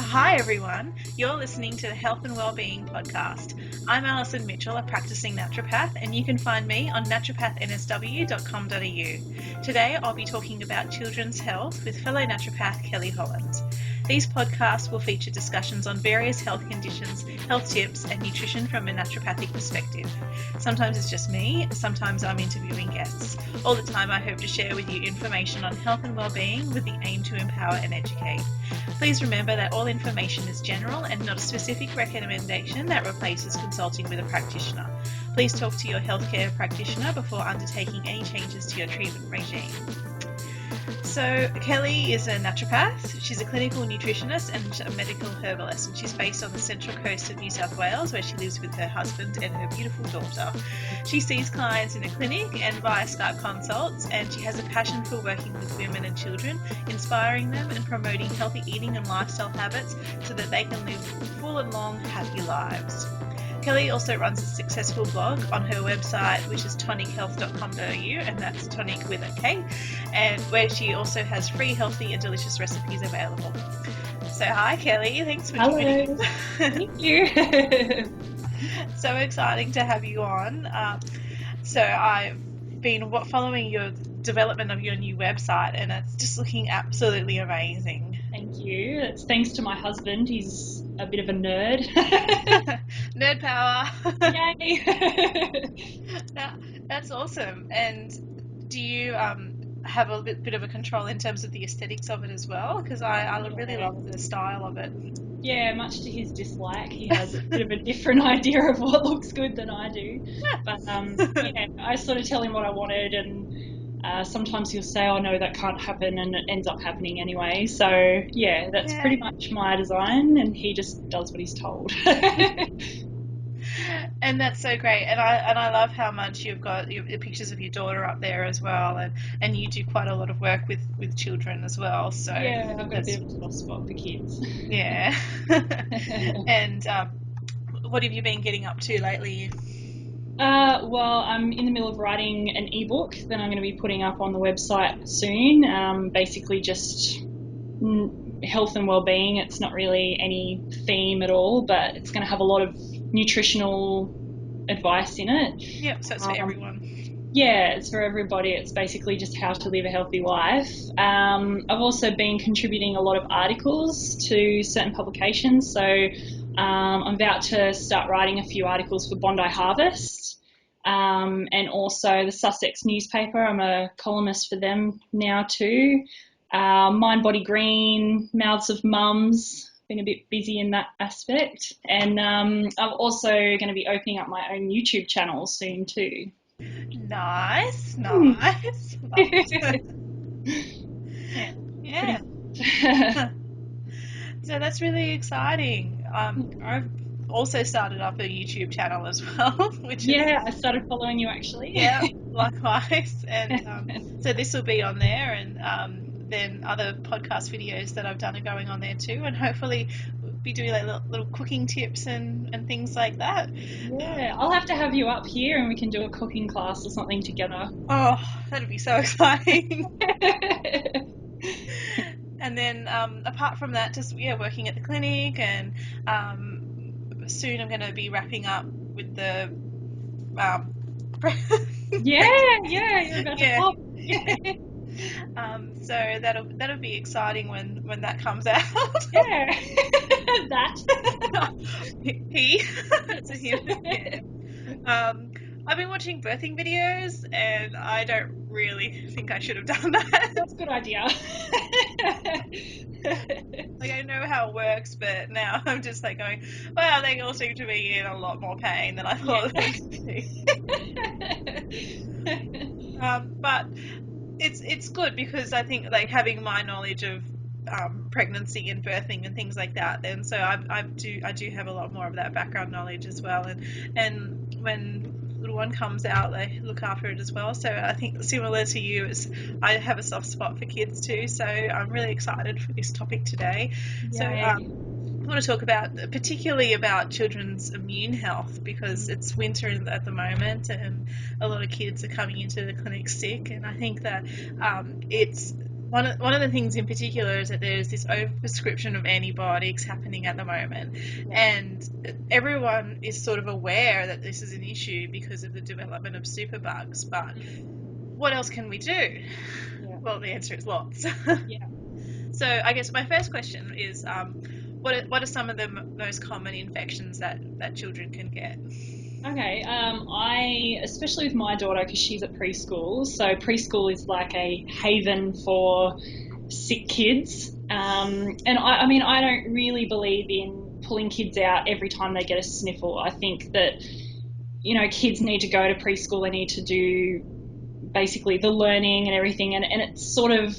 Hi everyone, you're listening to the Health and Wellbeing Podcast. I'm Alison Mitchell, a practicing naturopath, and you can find me on naturopathnsw.com.au. Today I'll be talking about children's health with fellow naturopath Kellie Holland. These podcasts will feature discussions on various health conditions, health tips, and nutrition from a naturopathic perspective. Sometimes it's just me, sometimes I'm interviewing guests. All the time I hope to share with you information on health and wellbeing with the aim to empower and educate. Please remember that all information is general and not a specific recommendation that replaces consulting with a practitioner. Please talk to your healthcare practitioner before undertaking any changes to your treatment regime. So Kellie is a naturopath. She's a clinical nutritionist and a medical herbalist, and she's based on the central coast of New South Wales, where she lives with her husband and her beautiful daughter. She sees clients in a clinic and via Skype consults, and she has a passion for working with women and children, inspiring them and promoting healthy eating and lifestyle habits so that they can live full and long, happy lives. Kellie also runs a successful blog on her website, which is tonikhealth.com.au, and that's tonic with a K, and where she also has free, healthy and delicious recipes available. So hi Kellie, thanks for joining. Thank you. So exciting to have you on. So I've been following your development of your new website, and it's just looking absolutely amazing. Thank you. It's thanks to my husband. He's a bit of a nerd. Nerd power. Yay. That's awesome. And do you have a bit of a control in terms of the aesthetics of it as well? Because I really love the style of it. Yeah, much to his dislike. He has a bit of a different idea of what looks good than I do. But yeah, I sort of tell him what I wanted, and sometimes he'll say, oh no, that can't happen, and it ends up happening anyway. So yeah, that's pretty much my design, and he just does what he's told. And that's so great, and I love how much you've got the pictures of your daughter up there as well, and you do quite a lot of work with children as well. So yeah, I've got a bit of a soft spot for kids. Yeah. And what have you been getting up to lately? Well, I'm in the middle of writing an ebook that I'm going to be putting up on the website soon. Basically just health and well-being. It's not really any theme at all, but it's going to have a lot of nutritional advice in it. Yeah, so it's for everyone. Yeah, it's for everybody. It's basically just how to live a healthy life. I've also been contributing a lot of articles to certain publications. So I'm about to start writing a few articles for Bondi Harvest, and also the Sussex newspaper. I'm a columnist for them now too. Mind Body Green, Mouths of Mums. Been a bit busy in that aspect, and I'm also going to be opening up my own YouTube channel soon too. Nice. Yeah. So that's really exciting. I've also started up a YouTube channel as well, which I started following you actually. Yeah, likewise. And so this will be on there, and then other podcast videos that I've done are going on there too, and hopefully we'll be doing like little cooking tips and things like that. Yeah, I'll have to have you up here and we can do a cooking class or something together. Oh, that'd be so exciting. And then apart from that, just working at the clinic, and soon I'm going to be wrapping up with the you're about to pop. So that'll be exciting when that comes out. Yeah. That. He. It's a him. Yeah. I've been watching birthing videos, and I don't really think I should have done that. That's a good idea. Like, I know how it works, but now I'm just like going, well, they all seem to be in a lot more pain than I thought they would be. But it's good, because I think like having my knowledge of pregnancy and birthing and things like that, and so I do have a lot more of that background knowledge as well, and when little one comes out, they look after it as well. So I think similar to you, I have a soft spot for kids too, so I'm really excited for this topic today. Yay. So I want to talk particularly about children's immune health, because it's winter at the moment and a lot of kids are coming into the clinic sick, and I think that it's One of the things in particular is that there's this overprescription of antibiotics happening at the moment, and everyone is sort of aware that this is an issue because of the development of superbugs. But what else can we do? Yeah. Well, the answer is lots. Yeah. So I guess my first question is, what are some of the most common infections that children can get? Okay, I, especially with my daughter, because she's at preschool, so preschool is like a haven for sick kids. And I mean, I don't really believe in pulling kids out every time they get a sniffle. I think that, kids need to go to preschool, they need to do basically the learning and everything, and it's sort of,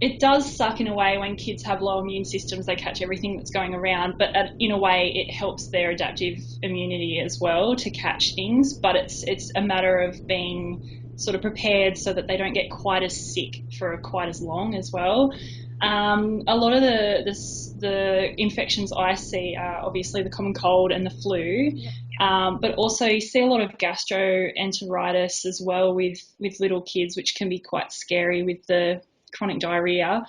it does suck in a way when kids have low immune systems, they catch everything that's going around, but in a way it helps their adaptive immunity as well to catch things, but it's a matter of being sort of prepared so that they don't get quite as sick for quite as long as well. A lot of the infections I see are obviously the common cold and the flu, but also you see a lot of gastroenteritis as well with little kids, which can be quite scary with the chronic diarrhea,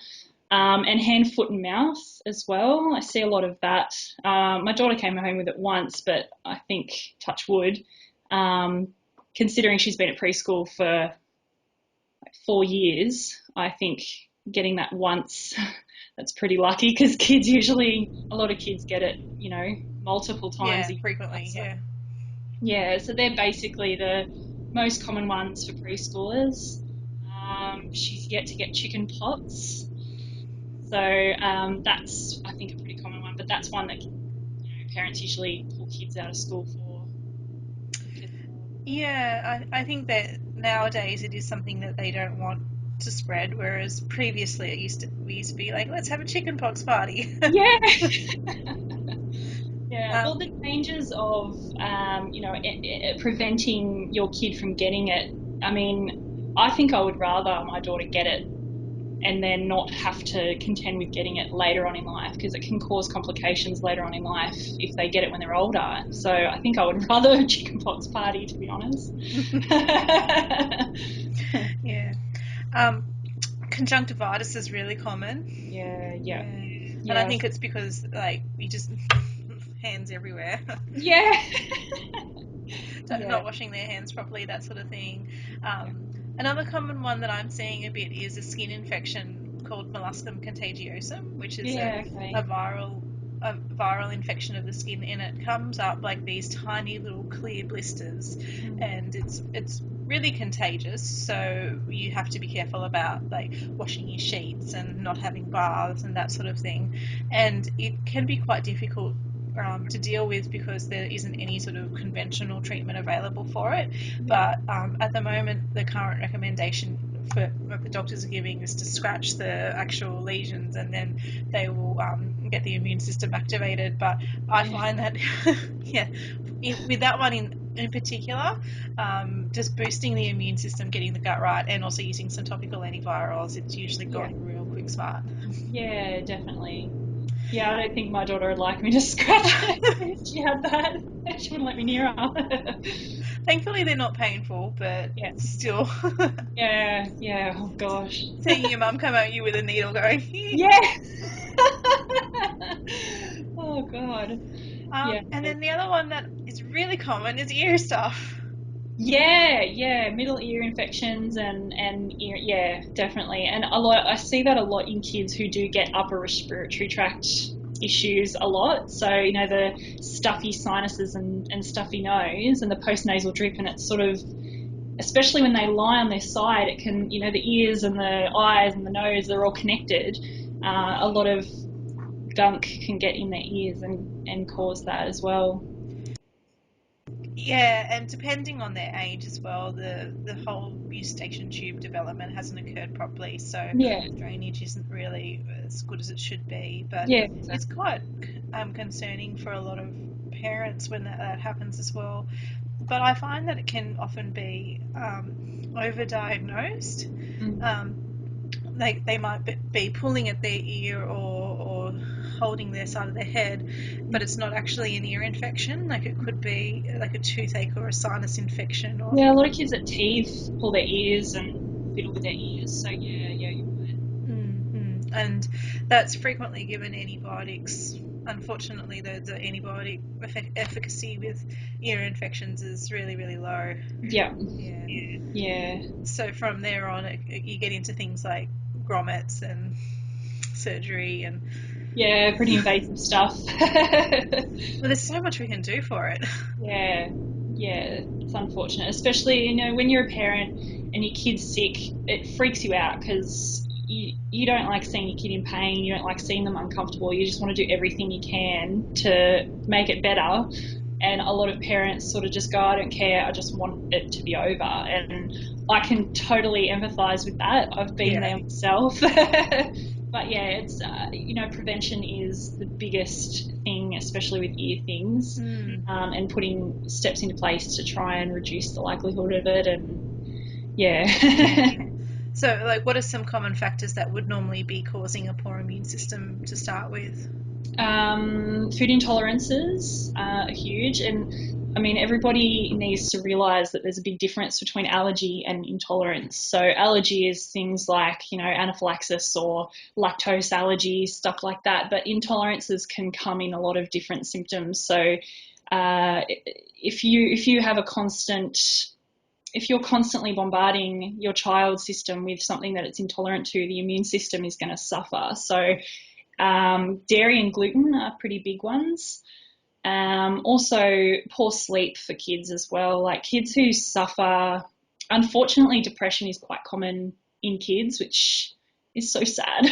and hand, foot and mouth as well. I see a lot of that. My daughter came home with it once, but I think, touch wood, considering she's been at preschool for like 4 years, I think getting that once, that's pretty lucky, because a lot of kids get it, multiple times. Yeah, frequently, so, yeah, so they're basically the most common ones for preschoolers. She's yet to get chicken pox, so that's, I think, a pretty common one, but that's one that parents usually pull kids out of school for. Yeah, I think that nowadays it is something that they don't want to spread, whereas previously we used to be like, let's have a chicken pox party. Yeah. Yeah, well, the dangers of, preventing your kid from getting it, I mean, I think I would rather my daughter get it and then not have to contend with getting it later on in life, because it can cause complications later on in life if they get it when they're older. So I think I would rather a chickenpox party, to be honest. Yeah. Conjunctivitis is really common. Yeah. And I think it's because, like, you just hands everywhere. Yeah. Not washing their hands properly, that sort of thing. Another common one that I'm seeing a bit is a skin infection called molluscum contagiosum, which is a viral infection of the skin, and it comes up like these tiny little clear blisters, and it's really contagious, so you have to be careful about like washing your sheets and not having baths and that sort of thing, and it can be quite difficult to deal with because there isn't any sort of conventional treatment available for it. But at the moment, the current recommendation for what the doctors are giving is to scratch the actual lesions, and then they will get the immune system activated. But I find that, with that one in particular, just boosting the immune system, getting the gut right, and also using some topical antivirals, it's usually gone real quick smart. Yeah, definitely. Yeah, I don't think my daughter would like me to scratch it if she had that. She wouldn't let me near her. Thankfully, they're not painful, but still. Yeah, oh gosh. Seeing your mum come at you with a needle going, yeah. Oh God. And then the other one that is really common is ear stuff. Yeah, middle ear infections and ear, definitely. And I see that a lot in kids who do get upper respiratory tract issues a lot. So, the stuffy sinuses and stuffy nose and the postnasal drip, and it's sort of, especially when they lie on their side, it can, the ears and the eyes and the nose, they're all connected. A lot of gunk can get in their ears and cause that as well. Yeah, and depending on their age as well, the whole eustachian tube development hasn't occurred properly, so drainage isn't really as good as it should be. But it's quite concerning for a lot of parents when that happens as well. But I find that it can often be overdiagnosed. They might be pulling at their ear or holding their side of their head, but it's not actually an ear infection. Like, it could be like a toothache or a sinus infection. A lot of kids at TEEV pull their ears and fiddle with their ears. So you're right. And that's frequently given antibiotics. Unfortunately, the antibiotic efficacy with ear infections is really, really low. Yeah. So from there on, you get into things like grommets and surgery and pretty invasive stuff. well, there's so much we can do for it. Yeah, it's unfortunate, especially when you're a parent and your kid's sick. It freaks you out because you don't like seeing your kid in pain. You don't like seeing them uncomfortable. You just want to do everything you can to make it better. And a lot of parents sort of just go, I don't care, I just want it to be over. And I can totally empathise with that. I've been there myself. But yeah, it's prevention is the biggest thing, especially with ear things, and putting steps into place to try and reduce the likelihood of it. And So, like, what are some common factors that would normally be causing a poor immune system to start with? Food intolerances are huge, and I mean, everybody needs to realise that there's a big difference between allergy and intolerance. So allergy is things like, anaphylaxis or lactose allergy, stuff like that. But intolerances can come in a lot of different symptoms. So if you're constantly bombarding your child's system with something that it's intolerant to, the immune system is going to suffer. So dairy and gluten are pretty big ones. Also poor sleep for kids as well. Like kids who suffer, unfortunately, depression is quite common in kids, which is so sad.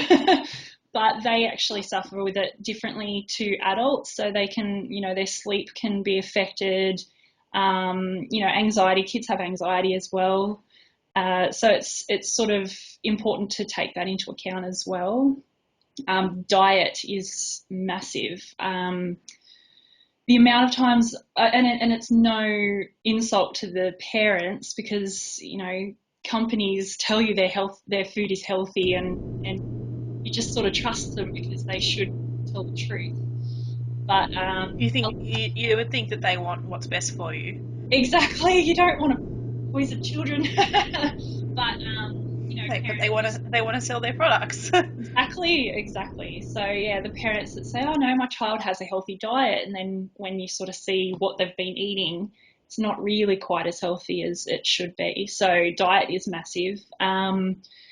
But they actually suffer with it differently to adults. So they can, their sleep can be affected. Anxiety, kids have anxiety as well. So it's sort of important to take that into account as well. Diet is massive. The amount of times, and it's no insult to the parents because, companies tell you their food is healthy and you just sort of trust them because they should tell the truth. But you would think that they want what's best for you. Exactly. You don't want to poison children. But but they want to sell their products. Exactly. So yeah, the parents that say, oh no, my child has a healthy diet, and then when you sort of see what they've been eating, it's not really quite as healthy as it should be. So diet is massive.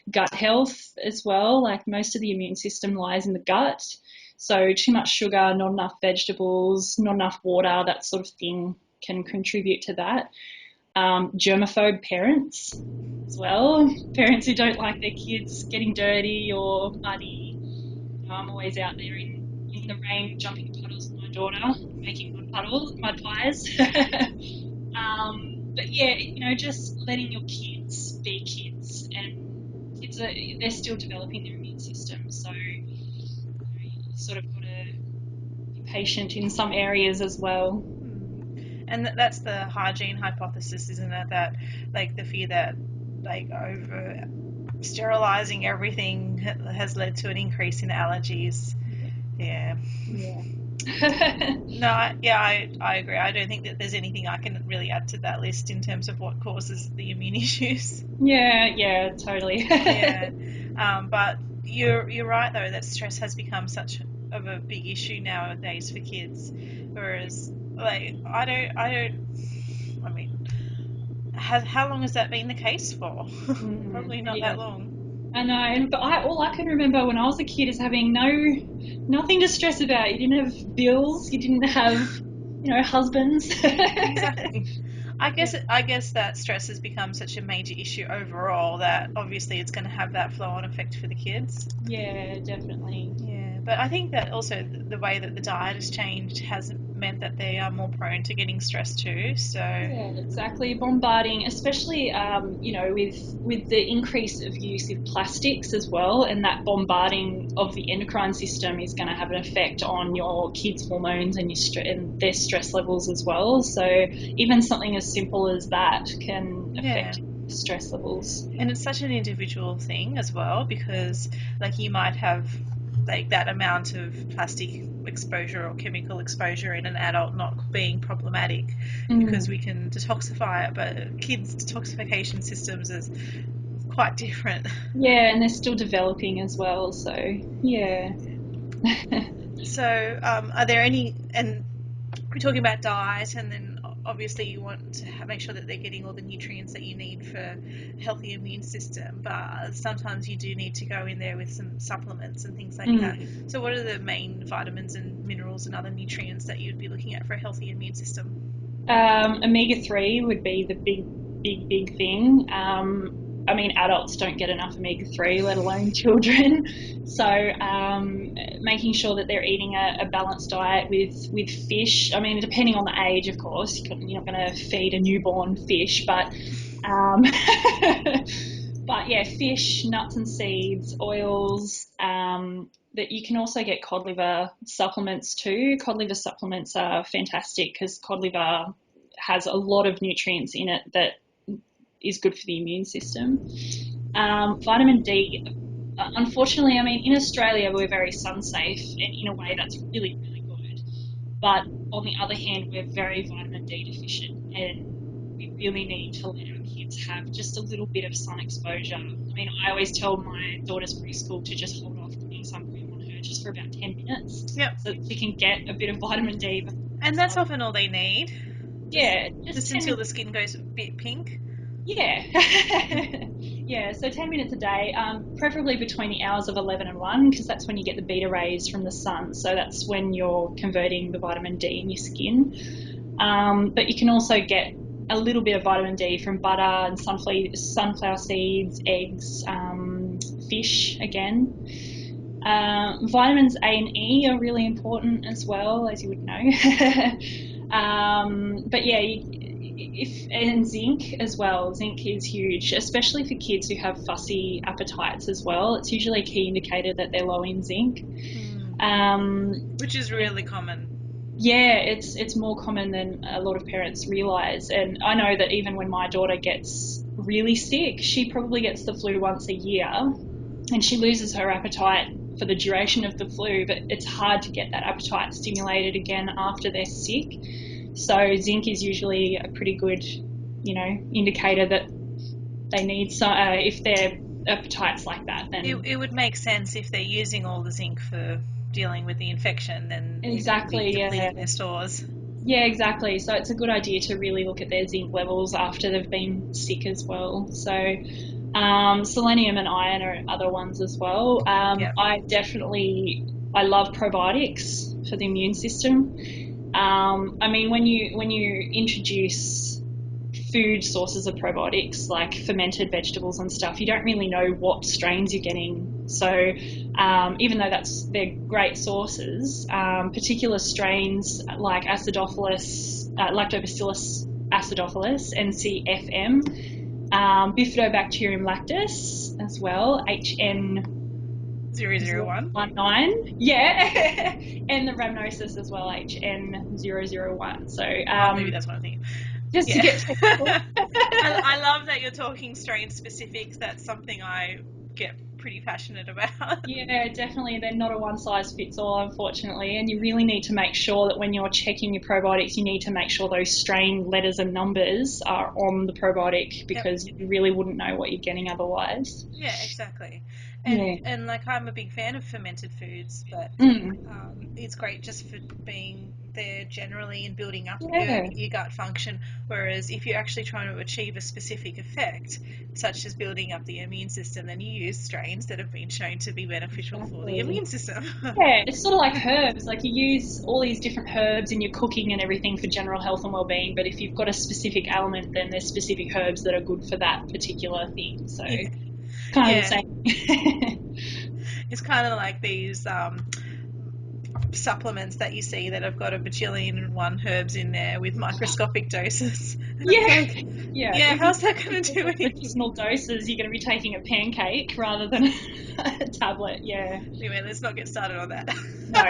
Gut health as well, like most of the immune system lies in the gut. So too much sugar, not enough vegetables, not enough water, that sort of thing can contribute to that. Germaphobe parents as well, parents who don't like their kids getting dirty or muddy. I'm always out there in the rain jumping in puddles with my daughter, making mud pies. But yeah, just letting your kids be kids, and they're still developing their immune system, so you sort of got to be patient in some areas as well. And that's the hygiene hypothesis, isn't it? That like the fear that like over sterilizing everything has led to an increase in allergies. Yeah. No, I agree. I don't think that there's anything I can really add to that list in terms of what causes the immune issues. Yeah, totally. But you're right though that stress has become such of a big issue nowadays for kids, whereas like I mean, how long has that been the case for? Probably not that long. I know, but all I can remember when I was a kid is having nothing to stress about. You didn't have bills, you didn't have, husbands. Exactly. I guess that stress has become such a major issue overall that obviously it's going to have that flow-on effect for the kids. Yeah, definitely. Yeah, but I think that also the way that the diet has changed has meant that they are more prone to getting stressed too. So yeah, exactly. Bombarding, especially with the increase of use of plastics as well, and that bombarding of the endocrine system is going to have an effect on your kids' hormones and and their stress levels as well. So even something as simple as that can affect stress levels. And it's such an individual thing as well because like you might have like that amount of plastic exposure or chemical exposure in an adult not being problematic because we can detoxify it, but kids' detoxification systems is quite different. Yeah, and they're still developing as well, so yeah. So are there any, and we're talking about diet, and then obviously you want to make sure that they're getting all the nutrients that you need for a healthy immune system, but sometimes you do need to go in there with some supplements and things like that. So what are the main vitamins and minerals and other nutrients that you'd be looking at for a healthy immune system? Omega-3 would be the big thing. I mean, adults don't get enough omega-3, let alone children. So making sure that they're eating a balanced diet with fish. I mean, depending on the age, of course, you're not going to feed a newborn fish, but but yeah, fish, nuts and seeds, oils. That you can also get cod liver supplements too. Cod liver supplements are fantastic because cod liver has a lot of nutrients in it that is good for the immune system. Vitamin D, unfortunately, I mean, in Australia, we're very sun safe, and in a way that's really, really good. But on the other hand, we're very vitamin D deficient, and we really need to let our kids have just a little bit of sun exposure. I mean, I always tell my daughter's preschool to just hold off putting sunscreen on her just for about 10 minutes so that she can get a bit of vitamin D. And that's often all they need. Yeah, just until the skin goes a bit pink. Yeah. Yeah, so 10 minutes a day, preferably between the hours of 11 and 1, because that's when you get the beta rays from the sun. So that's when you're converting the vitamin D in your skin. But you can also get a little bit of vitamin D from butter and sunflower seeds, eggs, fish again. Vitamins A and E are really important as well, as you would know. But yeah, and zinc as well. Zinc is huge, especially for kids who have fussy appetites as well. It's usually a key indicator that they're low in zinc. Which is really common. Yeah, it's more common than a lot of parents realise. And I know that even when my daughter gets really sick, she probably gets the flu once a year and she loses her appetite for the duration of the flu, but it's hard to get that appetite stimulated again after they're sick. So zinc is usually a pretty good, indicator that they need some, if their appetite's like that, then it would make sense if they're using all the zinc for dealing with the infection, then exactly, it would be depleting their stores. Yeah, exactly. So it's a good idea to really look at their zinc levels after they've been sick as well. So selenium and iron are other ones as well. I love probiotics for the immune system. I mean, when you introduce food sources of probiotics like fermented vegetables and stuff, you don't really know what strains you're getting. So even though they're great sources, particular strains like Lactobacillus acidophilus, NCFM, Bifidobacterium lactis as well, HN 001. Yeah, and the rhamnosus as well, HN 001. So maybe that's what I'm thinking. Just to get technical. I love that you're talking strain specifics. That's something I get pretty passionate about. Yeah, definitely. They're not a one size fits all, unfortunately. And you really need to make sure that when you're checking your probiotics, you need to make sure those strain letters and numbers are on the probiotic, because you really wouldn't know what you're getting otherwise. Yeah, exactly. And like, I'm a big fan of fermented foods, but it's great just for being there generally and building up your gut function. Whereas if you're actually trying to achieve a specific effect, such as building up the immune system, then you use strains that have been shown to be beneficial for the immune system. Yeah, it's sort of like herbs. Like, you use all these different herbs in your cooking and everything for general health and well-being, but if you've got a specific ailment, then there's specific herbs that are good for that particular thing. So kind of the same. It's kind of like these supplements that you see that have got a bajillion and one herbs in there with microscopic doses. Yeah, how's that going to do it? Medicinal doses, you're going to be taking a pancake rather than a tablet. Yeah. Anyway, let's not get started on that. No.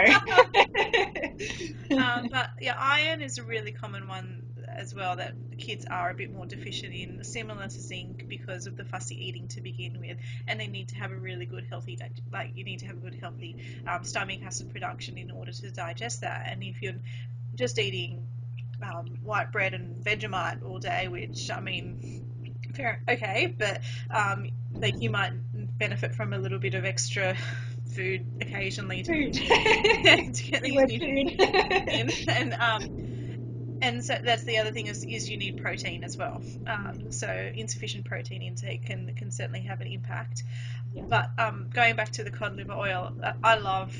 But yeah, iron is a really common one as well that kids are a bit more deficient in, similar to zinc, because of the fussy eating to begin with, and they need to have a really good healthy stomach acid production in order to digest that. And if you're just eating white bread and Vegemite all day, which, I mean, fair. Okay, but like you might benefit from a little bit of extra food occasionally to get these nutrients in, and so that's the other thing is you need protein as well. So insufficient protein intake can certainly have an impact. Yeah. But going back to the cod liver oil, I love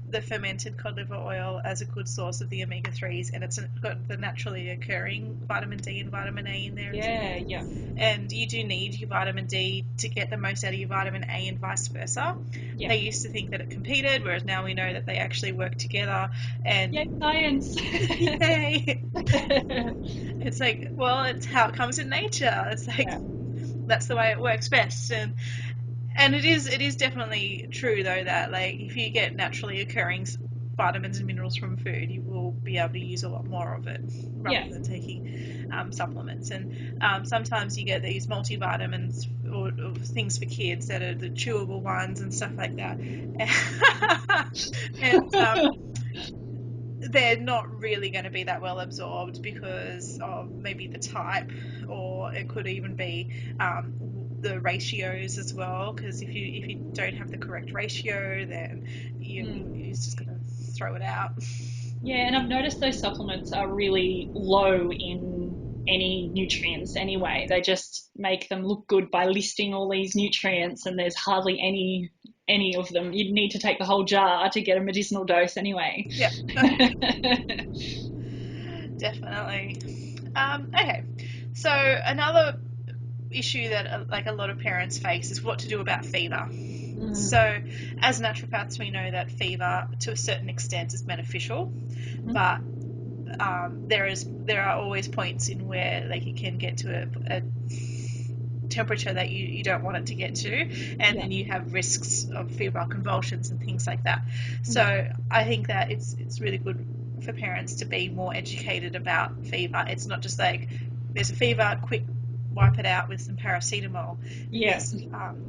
the fermented cod liver oil as a good source of the omega-3s, and it's got the naturally occurring vitamin D and vitamin A in there as well. Yeah. And you do need your vitamin D to get the most out of your vitamin A and vice versa. Yeah. They used to think that it competed, whereas now we know that they actually work together. And Yay, science! Yay! It's like, well, it's how it comes in nature. It's like that's the way it works best. And it is definitely true though that like if you get naturally occurring vitamins and minerals from food, you will be able to use a lot more of it rather than taking supplements. And sometimes you get these multivitamins or things for kids that are the chewable ones and stuff like that. And they're not really going to be that well absorbed because of maybe the type, or it could even be the ratios as well, because if you don't have the correct ratio, then you're just going to throw it out. Yeah, and I've noticed those supplements are really low in any nutrients anyway. They just make them look good by listing all these nutrients, and there's hardly any of them. You'd need to take the whole jar to get a medicinal dose anyway. Yeah. Definitely. Okay, so another issue that like a lot of parents face is what to do about fever. So as naturopaths, we know that fever to a certain extent is beneficial, but there are always points in where like it can get to a temperature that you don't want it to get to, and then you have risks of febrile convulsions and things like that. So I think that it's really good for parents to be more educated about fever. It's not just like there's a fever, quick wipe it out with some paracetamol. Yes.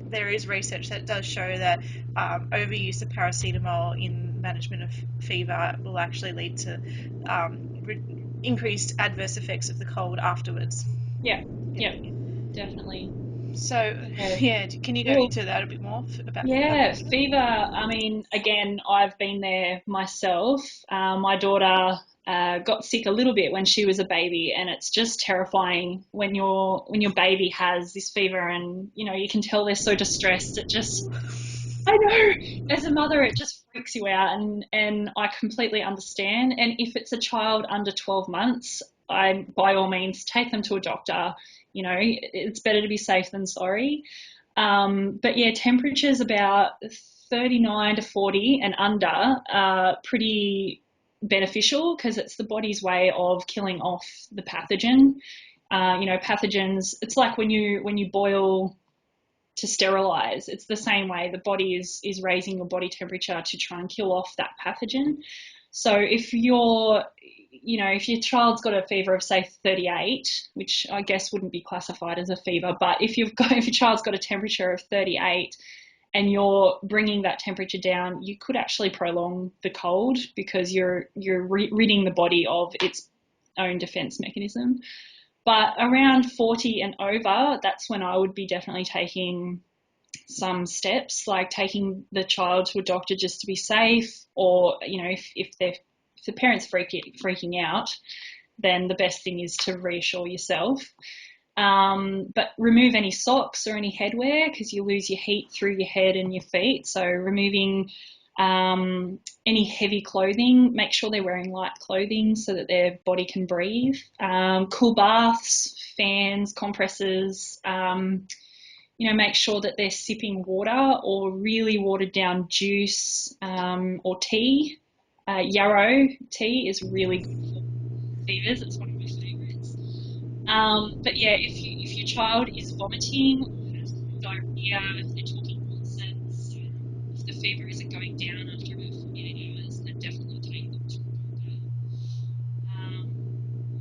There is research that does show that overuse of paracetamol in management of fever will actually lead to increased adverse effects of the cold afterwards. Yeah, definitely. So, can you go into that a bit more about fever? I mean, again, I've been there myself. My daughter got sick a little bit when she was a baby, and it's just terrifying when your baby has this fever, and you can tell they're so distressed. It just, I know, as a mother, it just freaks you out, and I completely understand. And if it's a child under 12 months, by all means take them to a doctor. It's better to be safe than sorry. But yeah, temperatures about 39 to 40 and under are pretty beneficial because it's the body's way of killing off the pathogen. Pathogens, it's like when you boil to sterilize, it's the same way. The body is raising your body temperature to try and kill off that pathogen. So if your child's got a fever of say 38, which I guess wouldn't be classified as a fever, but if your child's got a temperature of 38 and you're bringing that temperature down, you could actually prolong the cold because you're ridding the body of its own defense mechanism. But around 40 and over, that's when I would be definitely taking some steps, like taking the child to a doctor just to be safe, or if the parent's freaking out, then the best thing is to reassure yourself. But remove any socks or any headwear because you lose your heat through your head and your feet. So removing any heavy clothing, make sure they're wearing light clothing so that their body can breathe. Cool baths, fans, compresses. Make sure that they're sipping water or really watered down juice or tea. Yarrow tea is really good for fevers. It's one of my favourites. But yeah, if your child is vomiting or has diarrhea, if they're talking nonsense, if the fever isn't going down after about 48 hours, then definitely take them to a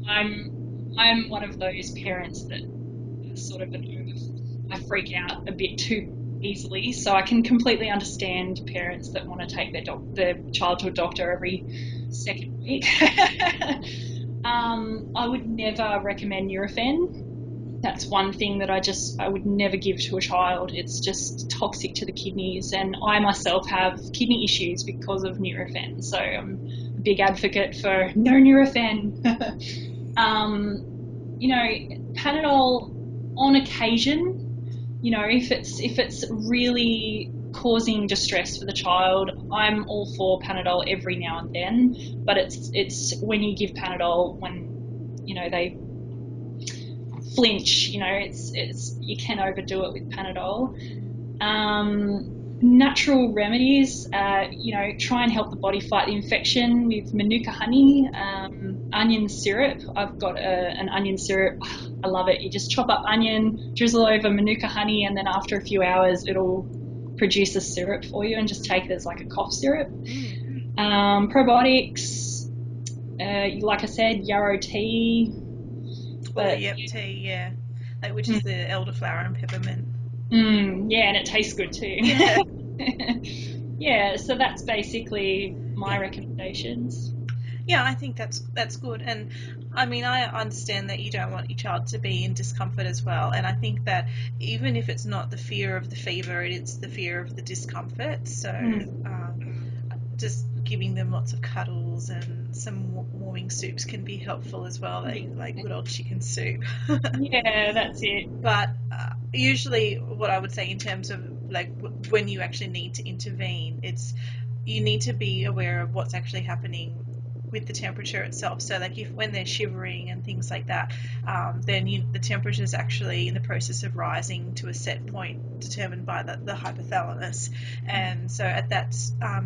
doctor. I'm one of those parents that sort of I freak out a bit too easily, so I can completely understand parents that want to take their child to a doctor every second week. I would never recommend Nurofen. that's one thing that I would never give to a child. It's just toxic to the kidneys, and I myself have kidney issues because of Nurofen, so I'm a big advocate for no Nurofen. Panadol on occasion, if it's really causing distress for the child, I'm all for Panadol every now and then, but it's when you give Panadol when they flinch, it's you can overdo it with Panadol. Natural remedies, try and help the body fight the infection with Manuka honey, onion syrup. I've got an onion syrup. I love it. You just chop up onion, drizzle over Manuka honey, and then after a few hours it'll produce a syrup for you, and just take it as like a cough syrup. Probiotics, like I said, yarrow tea. Tea, yeah. Which is the elderflower and peppermint. Yeah, and it tastes good too. Yeah. Yeah, so that's basically my recommendations. Yeah, I think that's good. And I mean, I understand that you don't want your child to be in discomfort as well. And I think that even if it's not the fear of the fever, it's the fear of the discomfort. So just giving them lots of cuddles and some warming soups can be helpful as well, like good old chicken soup. Yeah, that's it. But usually what I would say in terms of like when you actually need to intervene, you need to be aware of what's actually happening with the temperature itself. So like when they're shivering and things like that, then the temperature is actually in the process of rising to a set point determined by the hypothalamus, and so at that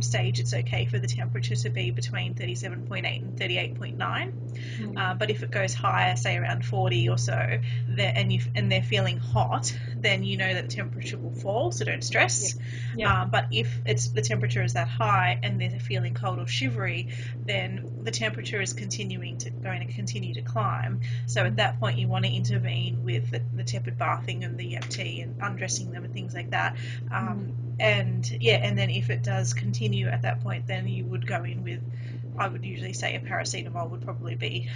stage it's okay for the temperature to be between 37.8 and 38.9. But if it goes higher, say around 40 or so, and they're feeling hot, then you know that the temperature will fall, so don't stress. But if the temperature is that high and they're feeling cold or shivery, then the temperature is going to continue to climb. So at that point you want to intervene with the tepid bathing and the yap tea and undressing them and things like that. And then if it does continue at that point, then you would go in with, I would usually say a paracetamol would probably be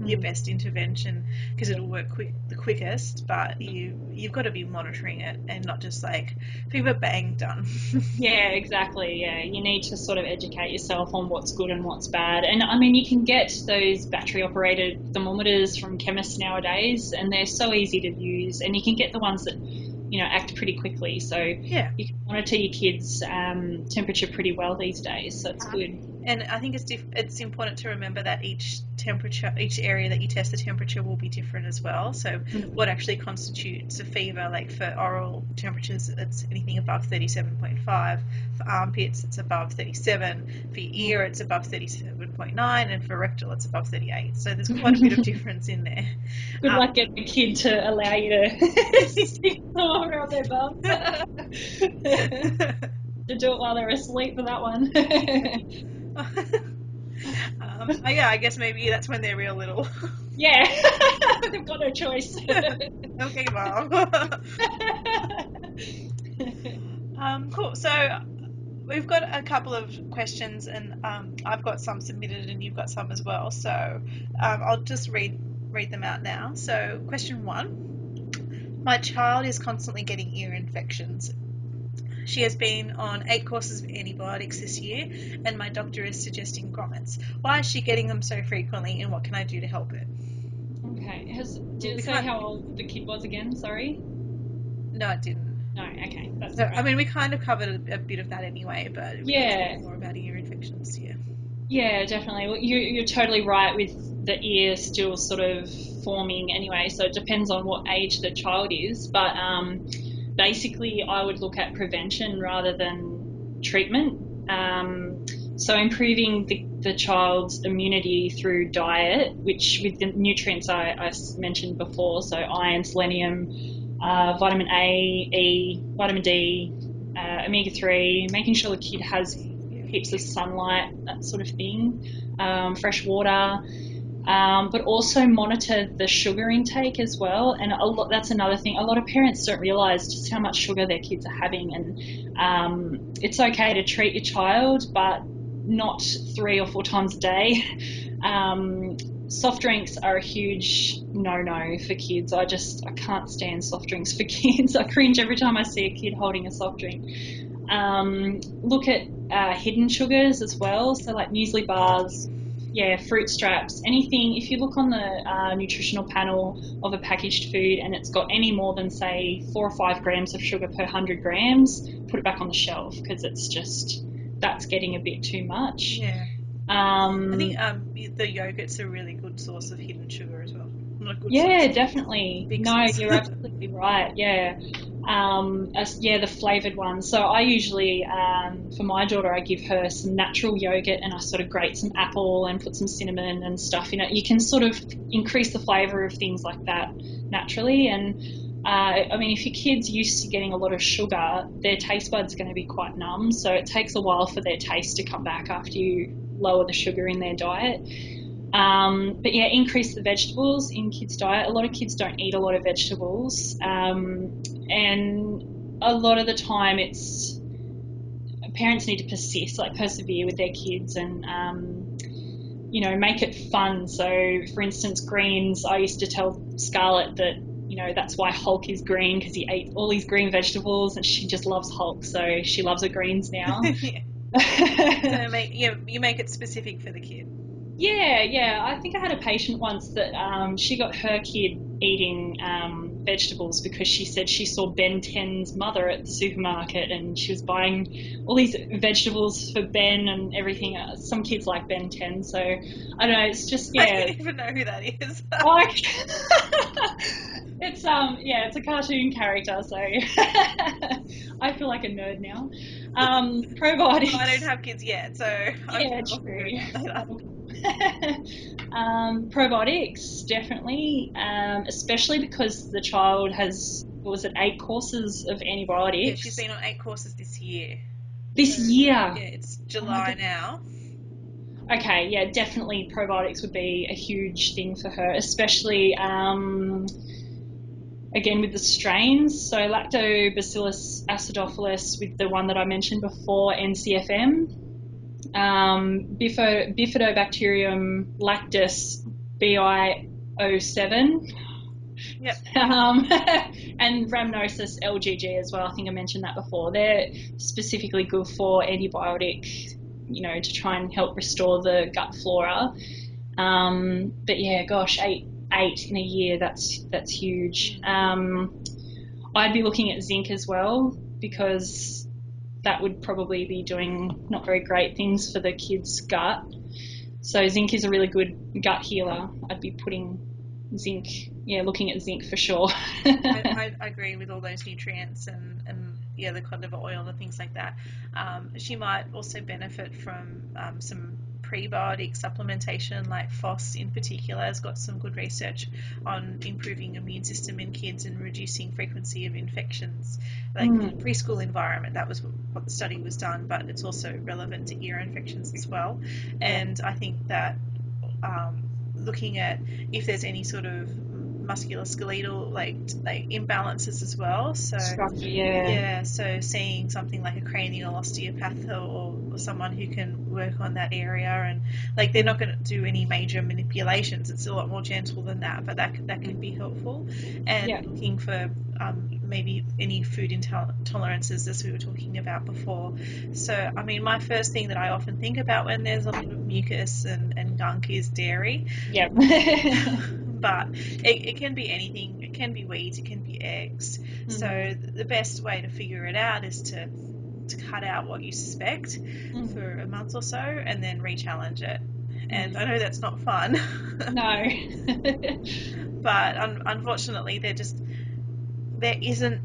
your best intervention, because it'll work the quickest, but you've got to be monitoring it and not just like fever, bang, done. Yeah, exactly. Yeah, you need to sort of educate yourself on what's good and what's bad. And I mean, you can get those battery operated thermometers from chemists nowadays, and they're so easy to use, and you can get the ones that act pretty quickly, so you can monitor your kids' temperature pretty well these days, so it's good. And I think it's important to remember that each area that you test the temperature will be different as well. So what actually constitutes a fever, like for oral temperatures, it's anything above 37.5. For armpits, it's above 37. For your ear, it's above 37.9. And for rectal, it's above 38. So there's quite a bit of difference in there. Good luck getting a kid to allow you to stick them around their bum. To do it while they're asleep for that one. I guess maybe that's when they're real little. Yeah, they've got no choice. Okay, Mom. Cool. So we've got a couple of questions, and I've got some submitted, and you've got some as well. So I'll just read them out now. So question 1: my child is constantly getting ear infections. She has been on 8 courses of antibiotics this year, and my doctor is suggesting grommets. Why is she getting them so frequently, and what can I do to help it? Okay. Did it say how old the kid was again? Sorry? No, it didn't. No, okay. That's so, right. I mean, we kind of covered a bit of that anyway, but we can talk more about ear infections, Yeah, definitely. Well, you're totally right with the ear still sort of forming anyway, so it depends on what age the child is, but basically I would look at prevention rather than treatment. So improving the child's immunity through diet, which with the nutrients I mentioned before, so iron, selenium, vitamin A, E, vitamin D, omega-3, making sure the kid has heaps of sunlight, that sort of thing, fresh water, but also monitor the sugar intake as well. And that's another thing. A lot of parents don't realise just how much sugar their kids are having, and it's okay to treat your child, but not 3 or 4 times a day. soft drinks are a huge no-no for kids. I can't stand soft drinks for kids. I cringe every time I see a kid holding a soft drink. Look at hidden sugars as well, so like muesli bars, fruit straps, anything. If you look on the nutritional panel of a packaged food and it's got any more than, say, 4 or 5 grams of sugar per 100 grams, put it back on the shelf, because that's getting a bit too much. Yeah. I think the yogurt's a really good source of hidden sugar as well. Definitely. No, you're absolutely right. Yeah. The flavoured ones. So I usually, for my daughter, I give her some natural yogurt and I sort of grate some apple and put some cinnamon and stuff in it. You can sort of increase the flavour of things like that naturally. And if your kid's used to getting a lot of sugar, their taste buds are going to be quite numb. So it takes a while for their taste to come back after you lower the sugar in their diet. Increase the vegetables in kids' diet. A lot of kids don't eat a lot of vegetables, and a lot of the time parents need to persevere with their kids and make it fun. So for instance, greens, I used to tell Scarlett that that's why Hulk is green, because he ate all these green vegetables and she just loves Hulk, so she loves her greens now. So you make it specific for the kid. Yeah. I think I had a patient once that she got her kid eating vegetables because she said she saw Ben 10's mother at the supermarket and she was buying all these vegetables for Ben and everything. Some kids like Ben 10, so I don't know. It's just I don't even know who that is. It's a cartoon character, so I feel like a nerd now. Probiotics. I don't have kids yet, so true. Probiotics, definitely, especially because the child has, 8 courses of antibiotics? Yeah, she's been on 8 courses this year. Yeah, it's July now. Okay, yeah, definitely probiotics would be a huge thing for her, especially again with the strains. So Lactobacillus acidophilus with the one that I mentioned before, NCFM, Bifidobacterium lactis BI07. Yep. And Rhamnosus LGG as well. I think I mentioned that before. They're specifically good for antibiotic, to try and help restore the gut flora. But yeah, gosh, eight in a year, that's huge. I'd be looking at zinc as well, because that would probably be doing not very great things for the kid's gut. So zinc is a really good gut healer. I'd be putting zinc, looking at zinc for sure. I agree with all those nutrients and the cod liver oil and things like that. She might also benefit from some prebiotic supplementation, like FOS in particular has got some good research on improving immune system in kids and reducing frequency of infections. Like preschool environment, that was what the study was done, but it's also relevant to ear infections as well. And I think that looking at if there's any sort of musculoskeletal like imbalances as well, so so seeing something like a cranial osteopath or someone who can work on that area, and like they're not going to do any major manipulations, it's a lot more gentle than that, but that can be helpful. And looking for maybe any food intolerances, as we were talking about before. So I mean, my first thing that I often think about when there's a lot of mucus and gunk is dairy. But it can be anything. It can be weeds, it can be eggs. So the best way to figure it out is to cut out what you suspect for a month or so and then re-challenge it. And I know that's not fun. No. But unfortunately, there isn't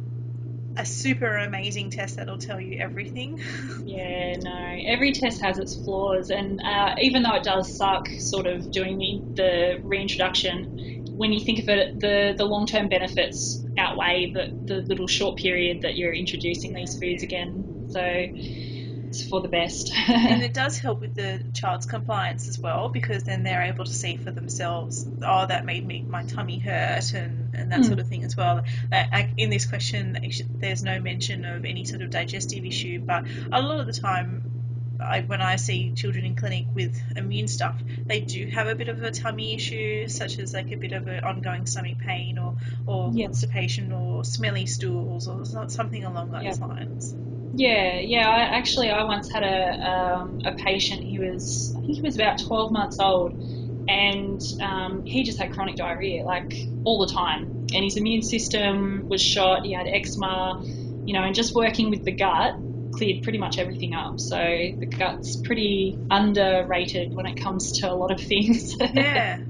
a super amazing test that'll tell you everything. Yeah, no. Every test has its flaws, and even though it does suck sort of doing the reintroduction, when you think of it, the long-term benefits outweigh the little short period that you're introducing these foods again. So it's for the best. And it does help with the child's compliance as well, because then they're able to see for themselves, oh, that made my tummy hurt and that sort of thing as well. In this question, there's no mention of any sort of digestive issue, but a lot of the time when I see children in clinic with immune stuff, they do have a bit of a tummy issue, such as like a bit of an ongoing stomach pain or constipation or smelly stools or something along those lines. I once had a patient. I think he was about 12 months old, and he just had chronic diarrhea like all the time, and his immune system was shot. He had eczema, and just working with the gut cleared pretty much everything up. So the gut's pretty underrated when it comes to a lot of things. Yeah.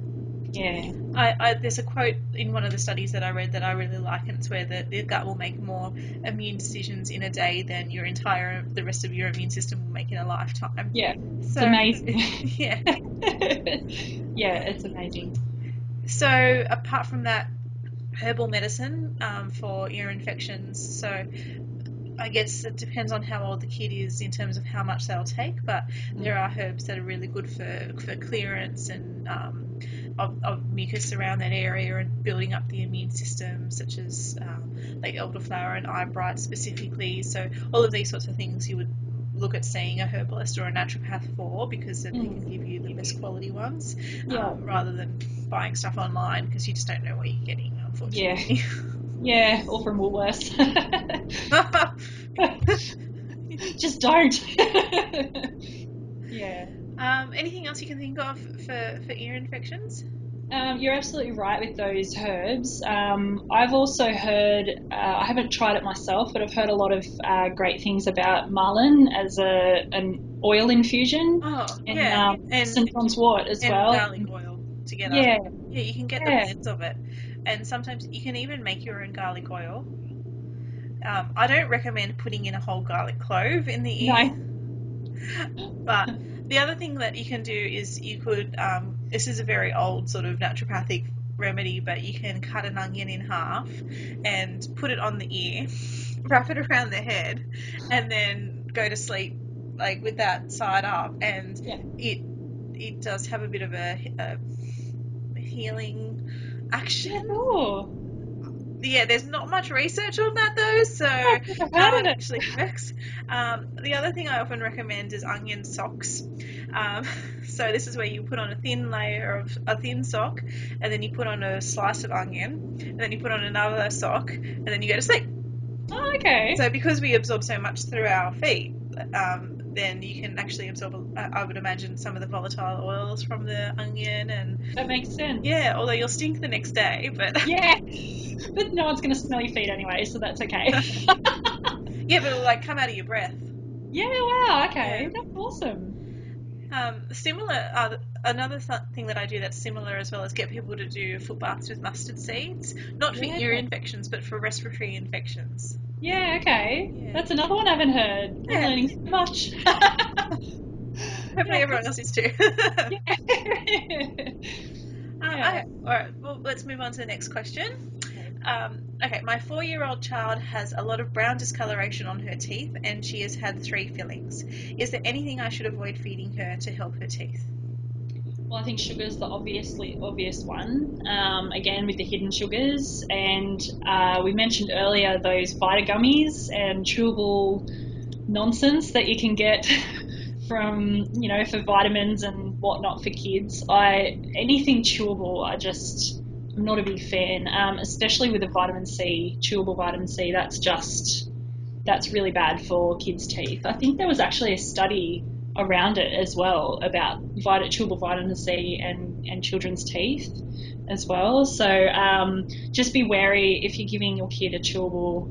Yeah. There's a quote in one of the studies that I read that I really like, and it's where the gut will make more immune decisions in a day than the rest of your immune system will make in a lifetime. Yeah, it's amazing. Yeah. Yeah, it's amazing. So apart from that, herbal medicine for ear infections. So I guess it depends on how old the kid is in terms of how much they'll take, but there are herbs that are really good for clearance and of mucus around that area and building up the immune system, such as like elderflower and eyebright specifically. So all of these sorts of things you would look at seeing a herbalist or a naturopath for, because they can give you the best quality ones, rather than buying stuff online, because you just don't know what you're getting, unfortunately. Yeah, or from Woolworths. Just don't. Yeah. Anything else you can think of for ear infections? You're absolutely right with those herbs. I've also heard, I haven't tried it myself, but I've heard a lot of great things about marlin as an oil infusion. Oh, and St. John's wort as well. And garlic oil together. Yeah, you can get the blends of it. And sometimes you can even make your own garlic oil. I don't recommend putting in a whole garlic clove in the ear. No. But the other thing that you can do is you could, this is a very old sort of naturopathic remedy, but you can cut an onion in half and put it on the ear, wrap it around the head, and then go to sleep like with that side up, and it does have a bit of a healing action. Oh. Yeah, there's not much research on that though, so how it actually works. The other thing I often recommend is onion socks. So this is where you put on a thin layer of a thin sock, and then you put on a slice of onion, and then you put on another sock, and then you go to sleep. Oh, okay. So because we absorb so much through our feet, then you can actually absorb, I would imagine, some of the volatile oils from the onion, and that makes sense. Yeah, although you'll stink the next day, but yeah, but no one's going to smell your feet anyway, so that's okay. Yeah, but it'll like come out of your breath. Yeah, wow, okay, that's awesome. Similar, another thing that I do that's similar as well is get people to do foot baths with mustard seeds, not for ear infections, but for respiratory infections. Yeah, okay. Yeah. That's another one I haven't heard. I'm learning so much. Hopefully everyone else is too. Okay, all right, well, let's move on to the next question. Okay, my 4-year-old child has a lot of brown discoloration on her teeth, and she has had 3 fillings. Is there anything I should avoid feeding her to help her teeth? Well, I think sugar's the obvious one, again with the hidden sugars, and we mentioned earlier those Vita gummies and chewable nonsense that you can get from, for vitamins and whatnot for kids. Anything chewable, I'm not a big fan, especially with the vitamin C, chewable vitamin C. That's really bad for kids' teeth. I think there was actually a study around it as well about chewable vitamin C and children's teeth as well. So just be wary if you're giving your kid a chewable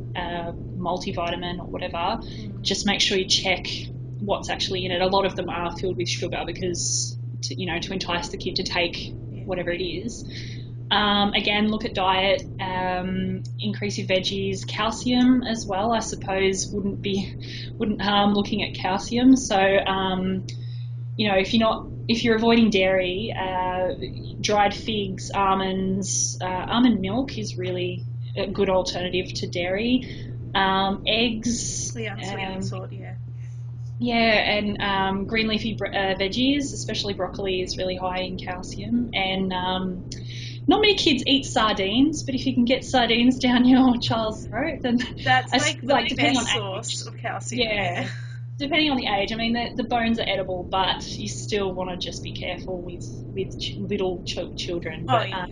multivitamin or whatever. Just make sure you check what's actually in it. A lot of them are filled with sugar because to entice the kid to take whatever it is. Again, look at diet, increase your veggies, calcium as well, I suppose wouldn't harm looking at calcium. So, if you're avoiding dairy, dried figs, almonds, almond milk is really a good alternative to dairy. Eggs. Yeah, and green leafy veggies, especially broccoli, is really high in calcium. And not many kids eat sardines, but if you can get sardines down your child's throat, then that's like the best source of calcium. Yeah, depending on the age. I mean, the bones are edible, but you still want to just be careful with little children. Oh, But yeah.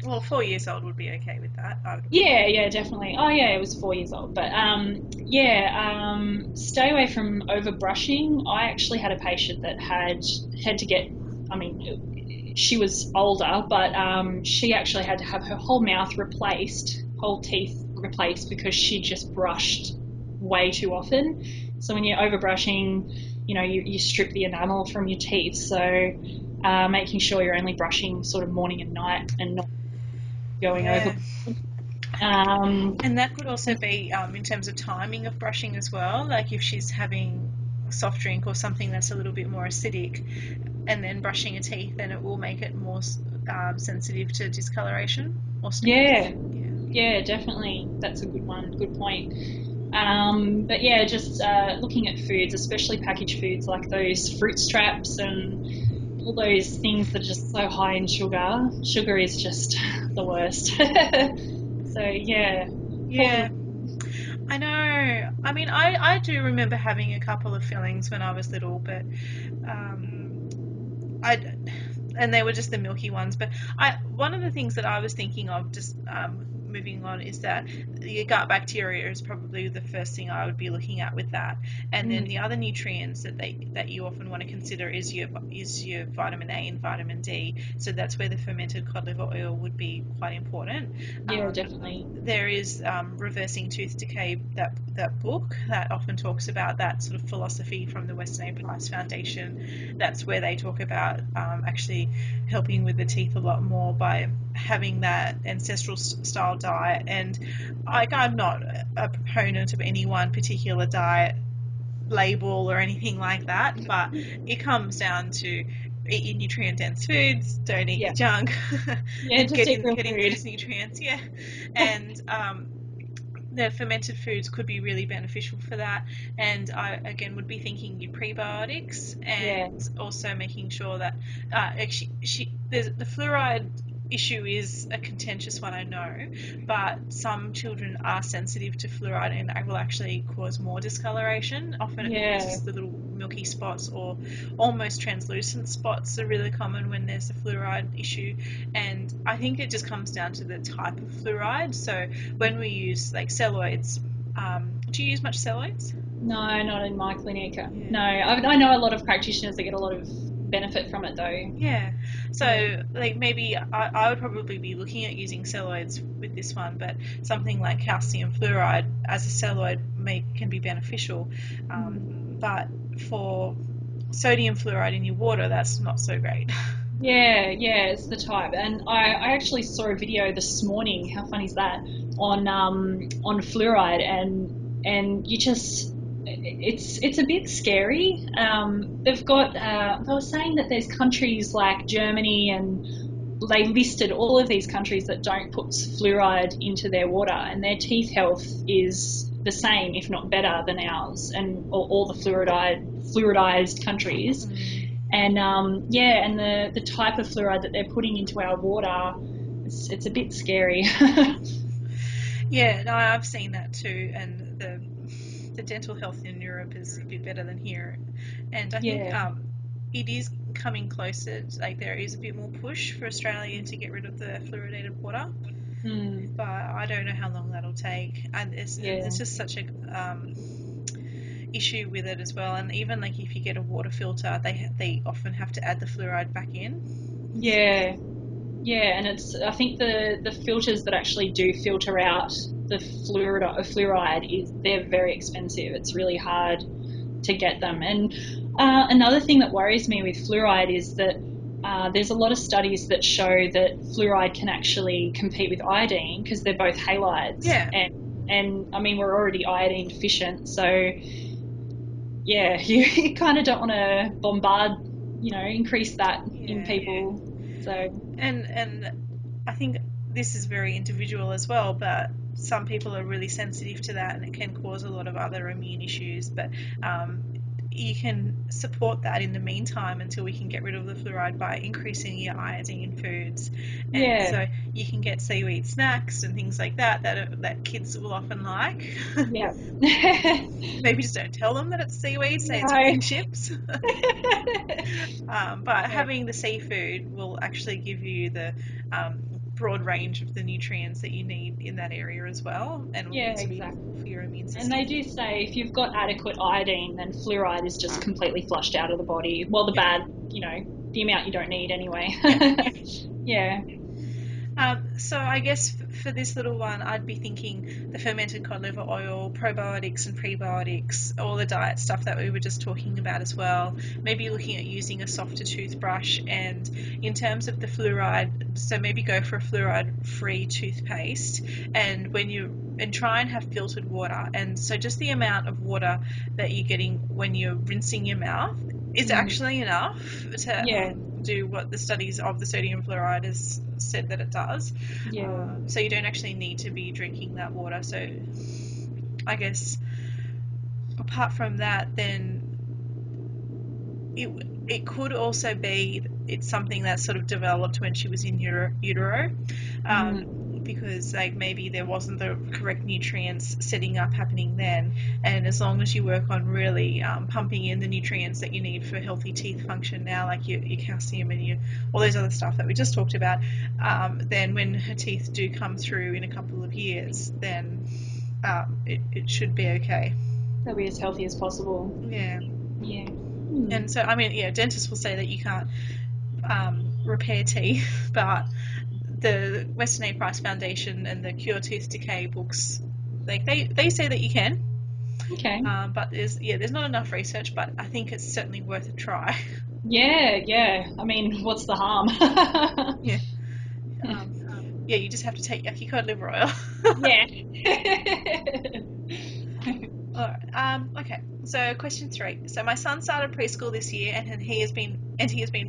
Well, 4 years old would be okay with that, I would yeah, definitely. Oh yeah, it was 4 years old. But stay away from over brushing. I actually had a patient that had to get. I mean, she was older, but she actually had to have her whole mouth replaced, whole teeth replaced, because she just brushed way too often. So when you're over brushing, you strip the enamel from your teeth. So making sure you're only brushing sort of morning and night and not going over. And that could also be in terms of timing of brushing as well. Like if she's having a soft drink or something that's a little bit more acidic, and then brushing her teeth, then it will make it more sensitive to discoloration or stiffness. Yeah, definitely. That's a good one. Good point. But yeah, just looking at foods, especially packaged foods like those fruit straps and all those things that are just so high in sugar. Sugar is just the worst. So yeah. Yeah. I know. I mean, I do remember having a couple of fillings when I was little, but and they were just the milky ones. But one of the things that I was thinking of, just moving on, is that your gut bacteria is probably the first thing I would be looking at with that. And then the other nutrients that you often want to consider is your vitamin A and vitamin D. So that's where the fermented cod liver oil would be quite important. Yeah, definitely. There is Reversing Tooth Decay, that book that often talks about that sort of philosophy from the Weston A. Price Foundation. That's where they talk about actually helping with the teeth a lot more by having that ancestral style diet. And I'm not a proponent of any one particular diet label or anything like that, but it comes down to eat your nutrient dense foods, don't eat your junk, and just eat real get in food. those nutrients. And the fermented foods could be really beneficial for that. And I again would be thinking your prebiotics, and also making sure that the fluoride issue is a contentious one, I know, but some children are sensitive to fluoride and it will actually cause more discoloration. Often it causes the little milky spots or almost translucent spots are really common when there's a fluoride issue. And I think it just comes down to the type of fluoride. So when we use like celluloids, do you use much celluloids? No, not in my clinic. No, I know a lot of practitioners that get a lot of benefit from it though. Yeah. So like maybe I would probably be looking at using celluloids with this one, but something like calcium fluoride as a celluloid can be beneficial. But for sodium fluoride in your water, that's not so great. Yeah, it's the type. And I actually saw a video this morning, how funny is that, on fluoride, and you just, it's a bit scary. They've got they were saying that there's countries like Germany, and they listed all of these countries that don't put fluoride into their water, and their teeth health is the same, if not better, than ours, and all the fluoridized countries. And and the type of fluoride that they're putting into our water, it's a bit scary. Yeah, no, I've seen that too, and the dental health in Europe is a bit better than here, and I think it is coming closer. Like there is a bit more push for Australia to get rid of the fluoridated water, but I don't know how long that'll take. And it's just such a issue with it as well. And even like if you get a water filter, they often have to add the fluoride back in. Yeah, and I think the filters that actually do filter out the fluoride they're very expensive. It's really hard to get them. And another thing that worries me with fluoride is that there's a lot of studies that show that fluoride can actually compete with iodine because they're both halides. And I mean, we're already iodine deficient, so yeah, you kind of don't want to bombard, increase that in people. So and I think this is very individual as well, but some people are really sensitive to that, and it can cause a lot of other immune issues. But you can support that in the meantime until we can get rid of the fluoride by increasing your iodine foods. And so you can get seaweed snacks and things like that kids will often like. Yeah. Maybe just don't tell them that it's seaweed, say it's in chips. But having the seafood will actually give you the broad range of the nutrients that you need in that area as well, and will be useful for your immune system. And they do say if you've got adequate iodine, then fluoride is just completely flushed out of the body. Well, the the amount you don't need anyway. Yeah. So I guess for this little one, I'd be thinking the fermented cod liver oil, probiotics and prebiotics, all the diet stuff that we were just talking about as well. Maybe looking at using a softer toothbrush, and in terms of the fluoride, so maybe go for a fluoride-free toothpaste, and try and have filtered water. And so just the amount of water that you're getting when you're rinsing your mouth is actually enough to do what the studies of the sodium fluoride has said that it does. So you don't actually need to be drinking that water. So I guess apart from that, then it could also be it's something that sort of developed when she was in utero. Because maybe there wasn't the correct nutrients setting up happening then, and as long as you work on really pumping in the nutrients that you need for healthy teeth function now, like your calcium and all those other stuff that we just talked about, then when her teeth do come through in a couple of years, then it should be okay. They'll be as healthy as possible. Yeah. And so dentists will say that you can't repair teeth, but the Western A. Price Foundation and the Cure Tooth Decay books, they say that you can. Okay. But there's not enough research, but I think it's certainly worth a try. Yeah. I mean, what's the harm? Yeah. You just have to take yucky cod liver oil. Yeah. All right. Okay. So question 3. So my son started preschool this year, and he has been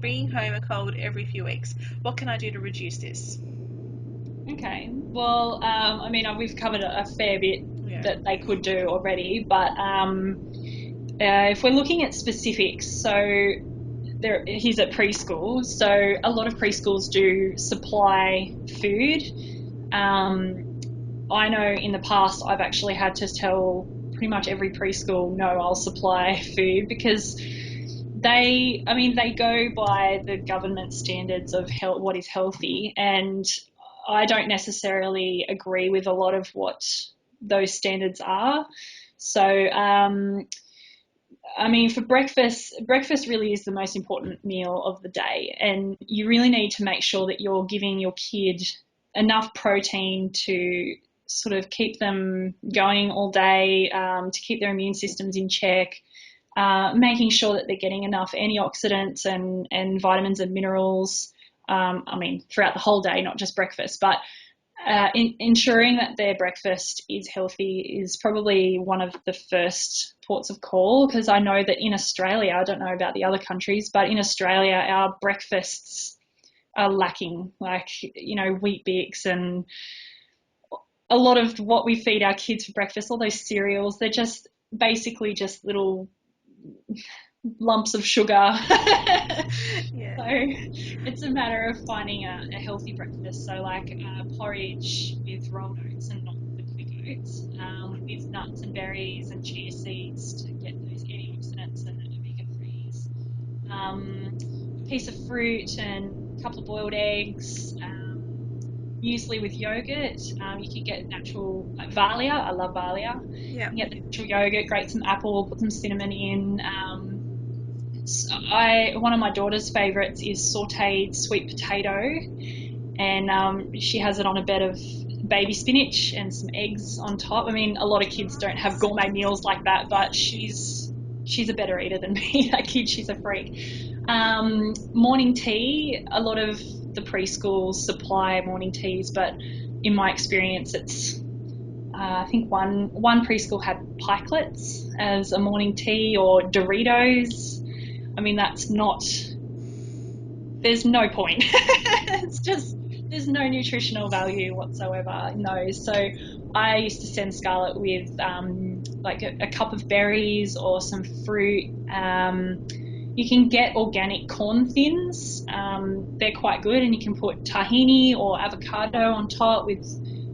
bringing home a cold every few weeks. What can I do to reduce this? Okay. Well, we've covered a fair bit that they could do already, but if we're looking at specifics, so he's at preschool, so a lot of preschools do supply food. I know in the past I've actually had to tell pretty much every preschool, no, I'll supply food, because they go by the government standards of what is healthy, and I don't necessarily agree with a lot of what those standards are. So, for breakfast really is the most important meal of the day, and you really need to make sure that you're giving your kid enough protein to sort of keep them going all day, to keep their immune systems in check, making sure that they're getting enough antioxidants and vitamins and minerals, throughout the whole day, not just breakfast, but ensuring that their breakfast is healthy is probably one of the first ports of call, because I know that in Australia, I don't know about the other countries, but in Australia, our breakfasts are lacking, Wheat Bix and a lot of what we feed our kids for breakfast, all those cereals, they're just basically just little lumps of sugar. So it's a matter of finding a healthy breakfast. So porridge with rolled oats and not the quick oats, with nuts and berries and chia seeds to get those antioxidants and omega-3s. A piece of fruit and a couple of boiled eggs. Usually with yogurt, you can get natural Valia. I love Valia. Yeah. You can get the natural yogurt, grate some apple, put some cinnamon in. One of my daughter's favourites is sautéed sweet potato, and she has it on a bed of baby spinach and some eggs on top. A lot of kids don't have gourmet meals like that, but she's a better eater than me. That kid, she's a freak. Morning tea, a lot of the preschools supply morning teas, but in my experience, it's I think one preschool had pikelets as a morning tea, or Doritos. There's no point. It's just, there's no nutritional value whatsoever in those. So I used to send Scarlett with like a cup of berries or some fruit. You can get organic corn thins. They're quite good, and you can put tahini or avocado on top with,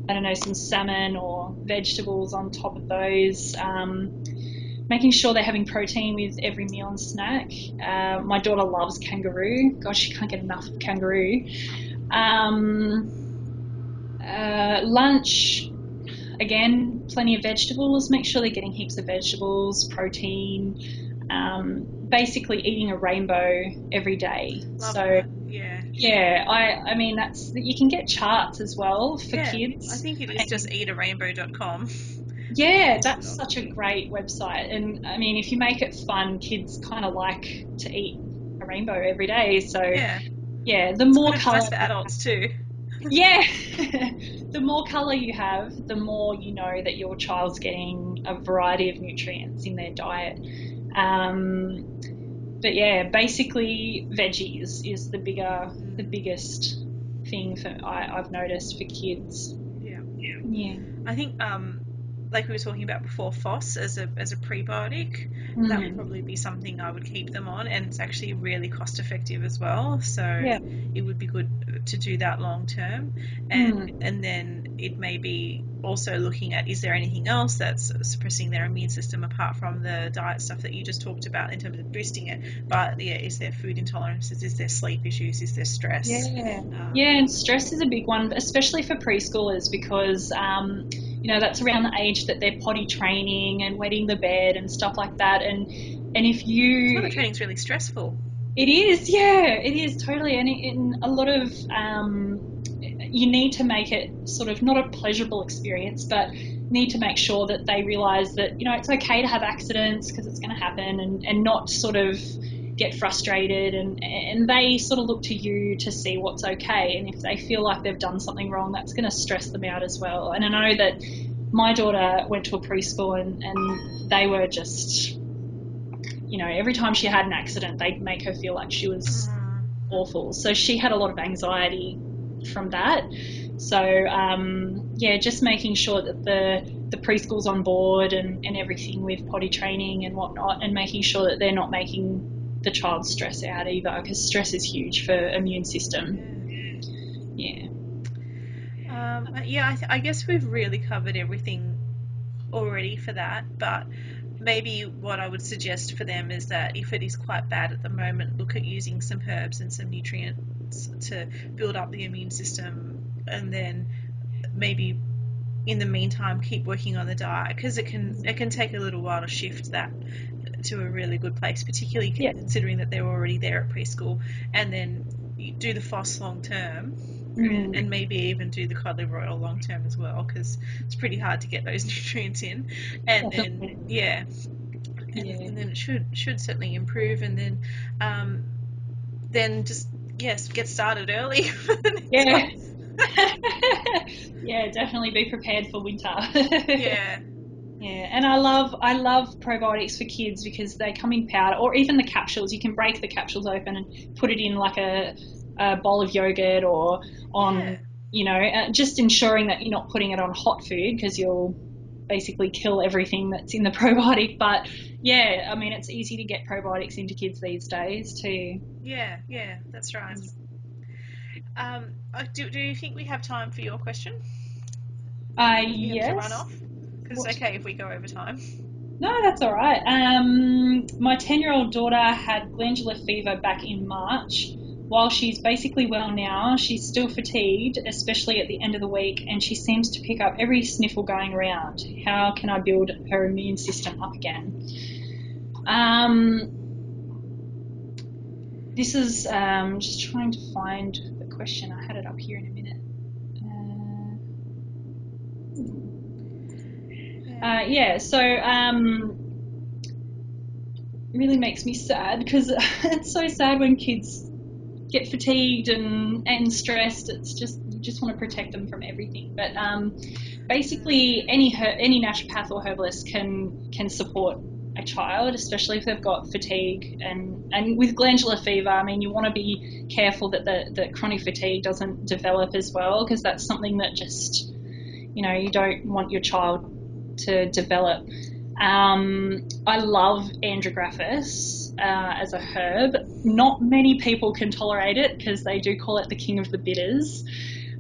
I don't know, some salmon or vegetables on top of those. Making sure they're having protein with every meal and snack. My daughter loves kangaroo. Gosh, she can't get enough of kangaroo. Lunch, again, plenty of vegetables. Make sure they're getting heaps of vegetables, protein, basically eating a rainbow every day. Love that. Yeah, I mean, you can get charts as well for kids. I think it is just eatarainbow.com. Yeah, that's such a great website. And I mean, if you make it fun, kids kind of like to eat a rainbow every day. So yeah, the more colour. It's nice for adults too. Yeah, the more colour you have, the more you know that your child's getting a variety of nutrients in their diet. But yeah, basically veggies is the biggest thing I've noticed for kids. Yeah. I think like we were talking about before, FOS as a prebiotic, that would probably be something I would keep them on, and it's actually really cost effective as well. So it would be good to do that long term, and then it may be also looking at, is there anything else that's suppressing their immune system apart from the diet stuff that you just talked about in terms of boosting it? But is there food intolerances? Is there sleep issues? Is there stress? And stress is a big one, especially for preschoolers, because that's around the age that they're potty training and wetting the bed and stuff like that. And if you... Potty training's really stressful. It is, it is totally. And in a lot of... you need to make it sort of not a pleasurable experience, but need to make sure that they realise that, it's okay to have accidents because it's going to happen, and not sort of get frustrated, and they sort of look to you to see what's okay, and if they feel like they've done something wrong, that's going to stress them out as well. And I know that my daughter went to a preschool and they were just, every time she had an accident, they'd make her feel like she was awful. So she had a lot of anxiety from that. So just making sure that the preschool's on board and everything with potty training and whatnot, and making sure that they're not making the child stress out either, because stress is huge for immune system. I guess we've really covered everything already for that, but maybe what I would suggest for them is that if it is quite bad at the moment, look at using some herbs and some nutrients to build up the immune system, and then maybe in the meantime keep working on the diet, because it can take a little while to shift that to a really good place, particularly considering that they're already there at preschool, and then you do the FOS long term, and maybe even do the cod liver oil long term as well, because it's pretty hard to get those nutrients in, and then and then it should certainly improve, and then just get started early. Definitely be prepared for winter. And I love probiotics for kids, because they come in powder, or even the capsules. You can break the capsules open and put it in like a bowl of yogurt, or on just ensuring that you're not putting it on hot food, because you'll basically kill everything that's in the probiotic. But I mean, it's easy to get probiotics into kids these days too. That's right. Do you think we have time for your question? Yes. To run off? Because it's okay if we go over time. No, that's all right. My 10-year-old daughter had glandular fever back in March. While she's basically well now, she's still fatigued, especially at the end of the week, and she seems to pick up every sniffle going around. How can I build her immune system up again? This is just trying to find the question. I had it up here in a minute. So really makes me sad, because it's so sad when kids get fatigued and stressed. It's just, you just want to protect them from everything. But basically any naturopath or herbalist can support a child, especially if they've got fatigue, and with glandular fever, I mean, you want to be careful that the chronic fatigue doesn't develop as well, because that's something that just, you don't want your child to develop. I love andrographis as a herb. Not many people can tolerate it because they do call it the king of the bitters.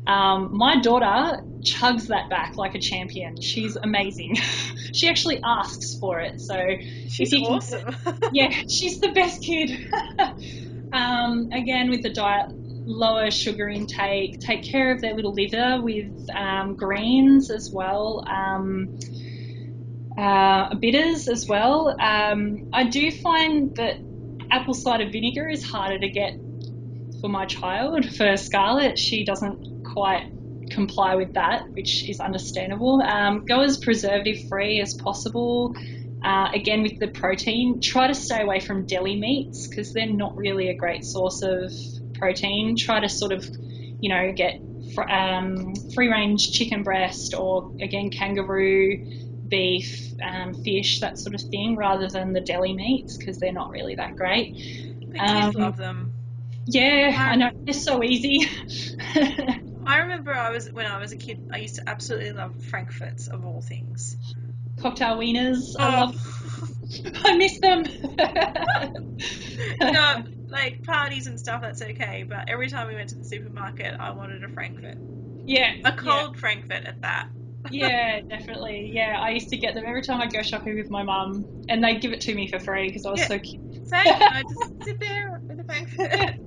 My daughter chugs that back like a champion. She's amazing. She actually asks for it. So She's awesome. Yeah, she's the best kid. Again, with the diet, lower sugar intake, take care of their little liver with greens as well, bitters as well. I do find that apple cider vinegar is harder to get for my child. For Scarlett, she doesn't quite comply with that, which is understandable. Go as preservative free as possible. Again, with the protein, try to stay away from deli meats because they're not really a great source of protein. Try to sort of, get free range chicken breast or, again, kangaroo beef, fish, that sort of thing, rather than the deli meats because they're not really that great. The kids love them. Yeah, I know, they're so easy. I remember when I was a kid, I used to absolutely love Frankfurts of all things. Cocktail wieners, I miss them. Like parties and stuff, that's okay, but every time we went to the supermarket, I wanted a Frankfurt. Yeah. A cold Frankfurt at that. Yeah, definitely. Yeah, I used to get them every time I go shopping with my mum, and they'd give it to me for free because I was so cute. Same, I just sit there with a Frankfurt.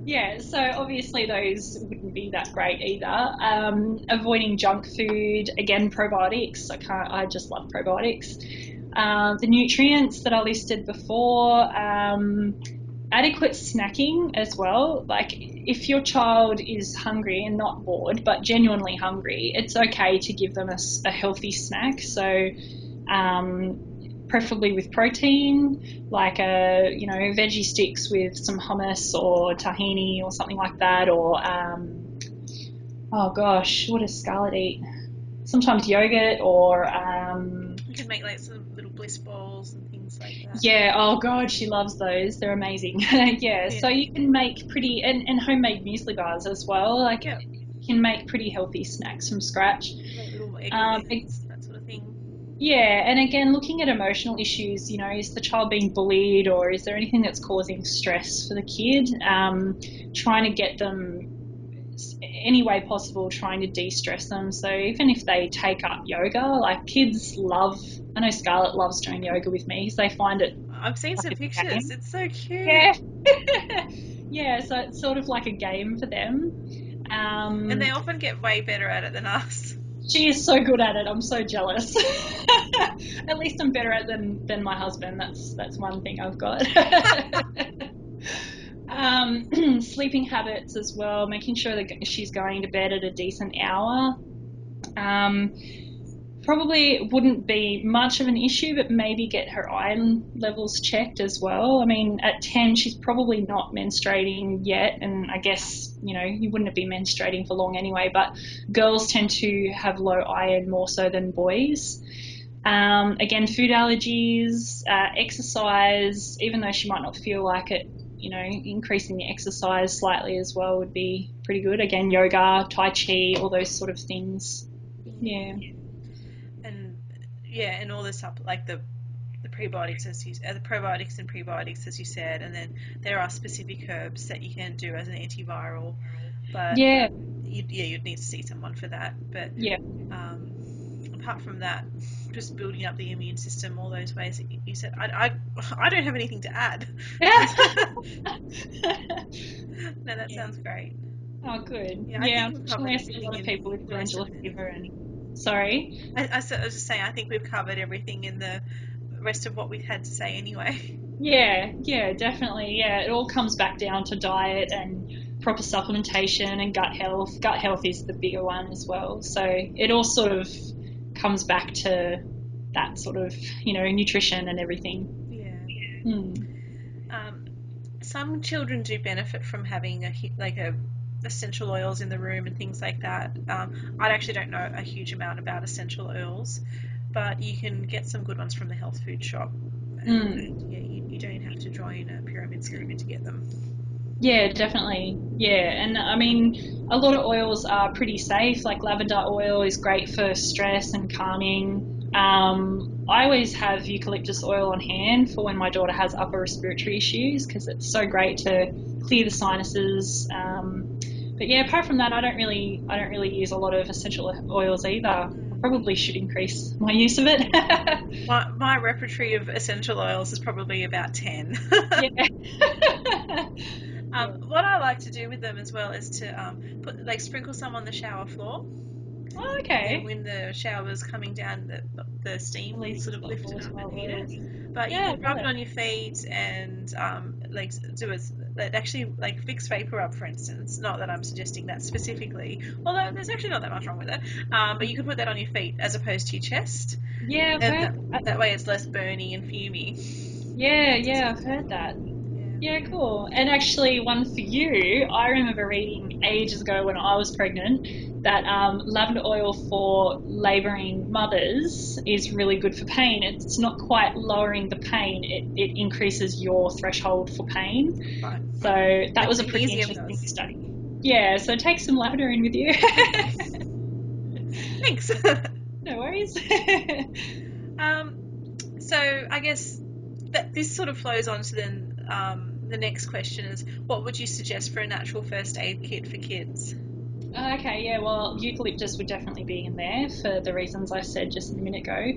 Yeah, so obviously those wouldn't be that great either. Avoiding junk food, again, probiotics. I just love probiotics. The nutrients that I listed before, adequate snacking as well. Like, if your child is hungry and not bored, but genuinely hungry, it's okay to give them a healthy snack. So, preferably with protein, like veggie sticks with some hummus or tahini or something like that. Or, oh gosh, what does Scarlett eat? Sometimes yogurt or... You can make like some little bliss balls and things like that. Yeah, oh god, she loves those. They're amazing. Yeah, so you can make pretty, and homemade muesli bars as well. Like, you can make pretty healthy snacks from scratch. Like little egg whites, that sort of thing. Yeah, and again, looking at emotional issues, is the child being bullied or is there anything that's causing stress for the kid? Trying to get them any way possible, trying to de-stress them. So even if they take up yoga, like kids love, I know Scarlett loves doing yoga with me because they find it. I've seen some pictures. It's so cute. Yeah. Yeah, so it's sort of like a game for them. And they often get way better at it than us. She is so good at it. I'm so jealous. At least I'm better at it than my husband. That's one thing I've got. Sleeping habits as well, making sure that she's going to bed at a decent hour. Probably wouldn't be much of an issue, but maybe get her iron levels checked as well. I mean, at 10, she's probably not menstruating yet, and I guess, you wouldn't be menstruating for long anyway, but girls tend to have low iron more so than boys. Again, food allergies, exercise, even though she might not feel like it, increasing the exercise slightly as well would be pretty good. Again, yoga, tai chi, all those sort of things. Yeah. And all this up, like the probiotics and prebiotics as you said, and then there are specific herbs that you can do as an antiviral, but you'd need to see someone for that. But apart from that, just building up the immune system, all those ways that you said, I don't have anything to add. No, that sounds great. Oh, good. Yeah, unfortunately, I see a lot of people with glandular fever and... Sorry? I was just saying, I think we've covered everything in the rest of what we've had to say anyway. Yeah, definitely. Yeah, it all comes back down to diet and proper supplementation and gut health. Gut health is the bigger one as well. So it all sort of comes back to that sort of, nutrition and everything. Yeah. Some children do benefit from having essential oils in the room and things like that. I actually don't know a huge amount about essential oils, but you can get some good ones from the health food shop. And, you don't have to join a pyramid scheme to get them. Yeah, definitely. Yeah, and I mean, a lot of oils are pretty safe. Like lavender oil is great for stress and calming. I always have eucalyptus oil on hand for when my daughter has upper respiratory issues, because it's so great to clear the sinuses. But yeah, apart from that, I don't really use a lot of essential oils either. I probably should increase my use of it. My repertoire of essential oils is probably about 10. Yeah. What I like to do with them as well is to sprinkle some on the shower floor. Oh, okay. And when the shower's coming down, the steam will sort of lift it up and heat it. But Yeah, you can rub it on your feet and do it. Actually, like Vicks Vapor Rub, for instance. Not that I'm suggesting that specifically, although there's actually not that much wrong with it. But you could put that on your feet as opposed to your chest. Yeah, and that way it's less burny and fumy. Yeah, I've heard that. Yeah, cool. And actually, one for you, I remember reading ages ago when I was pregnant that lavender oil for labouring mothers is really good for pain. It's not quite lowering the pain, it increases your threshold for pain. Right. So that was a pretty interesting study. Yeah, so take some lavender in with you. Thanks. No worries. So I guess that this sort of flows on to then the next question is, what would you suggest for a natural first aid kit for kids? Okay, yeah, well, eucalyptus would definitely be in there for the reasons I said just a minute ago.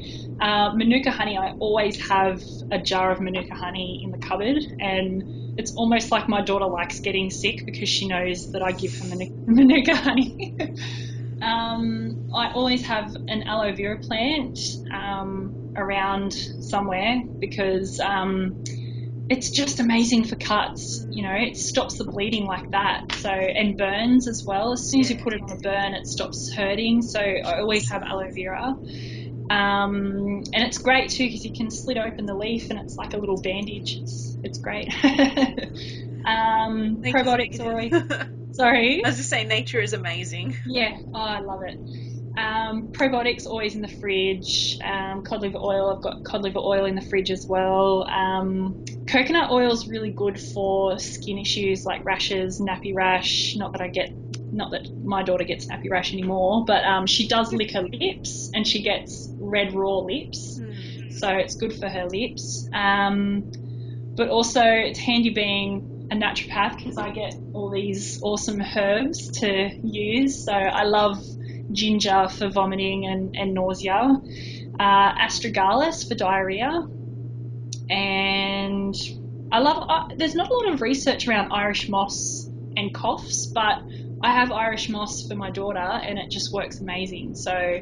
Manuka honey, I always have a jar of Manuka honey in the cupboard, and it's almost like my daughter likes getting sick because she knows that I give her Manuka honey. I always have an aloe vera plant around somewhere because it's just amazing for cuts. You know, it stops the bleeding like that. So, and burns as well. As soon as you put it on a burn, it stops hurting. So I always have aloe vera. And it's great too because you can slit open the leaf and it's like a little bandage. It's great. Probiotics are always... Sorry? I was just saying, nature is amazing. Yeah, I love it. Probiotics always in the fridge. Cod liver oil, I've got cod liver oil in the fridge as well. Coconut oil is really good for skin issues like rashes, nappy rash. Not that my daughter gets nappy rash anymore, but she does lick her lips and she gets red raw lips, so it's good for her lips. But also it's handy being a naturopath because I get all these awesome herbs to use. So I love ginger for vomiting and nausea, astragalus for diarrhea, and I love there's not a lot of research around Irish moss and coughs, but I have Irish moss for my daughter and it just works amazing. So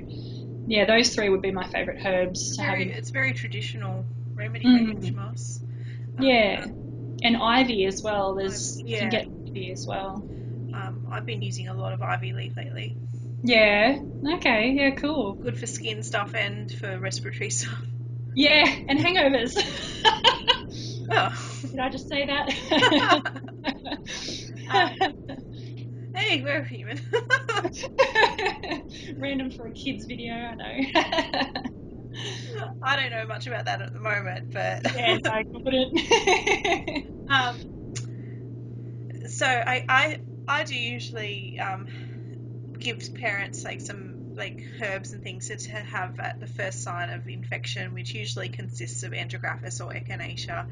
yeah, those three would be my favourite herbs to have. It's very traditional remedy, Irish moss. Yeah, and ivy as well. You can get ivy as well. I've been using a lot of ivy leaf lately. Yeah, okay, yeah, cool. Good for skin stuff and for respiratory stuff. Yeah, and hangovers. Oh. Did I just say that? Hey, we're human. Random for a kids video, I know. I don't know much about that at the moment, but yeah, no, I couldn't. So I do usually give parents like some herbs and things to have at the first sign of infection, which usually consists of andrographis or echinacea,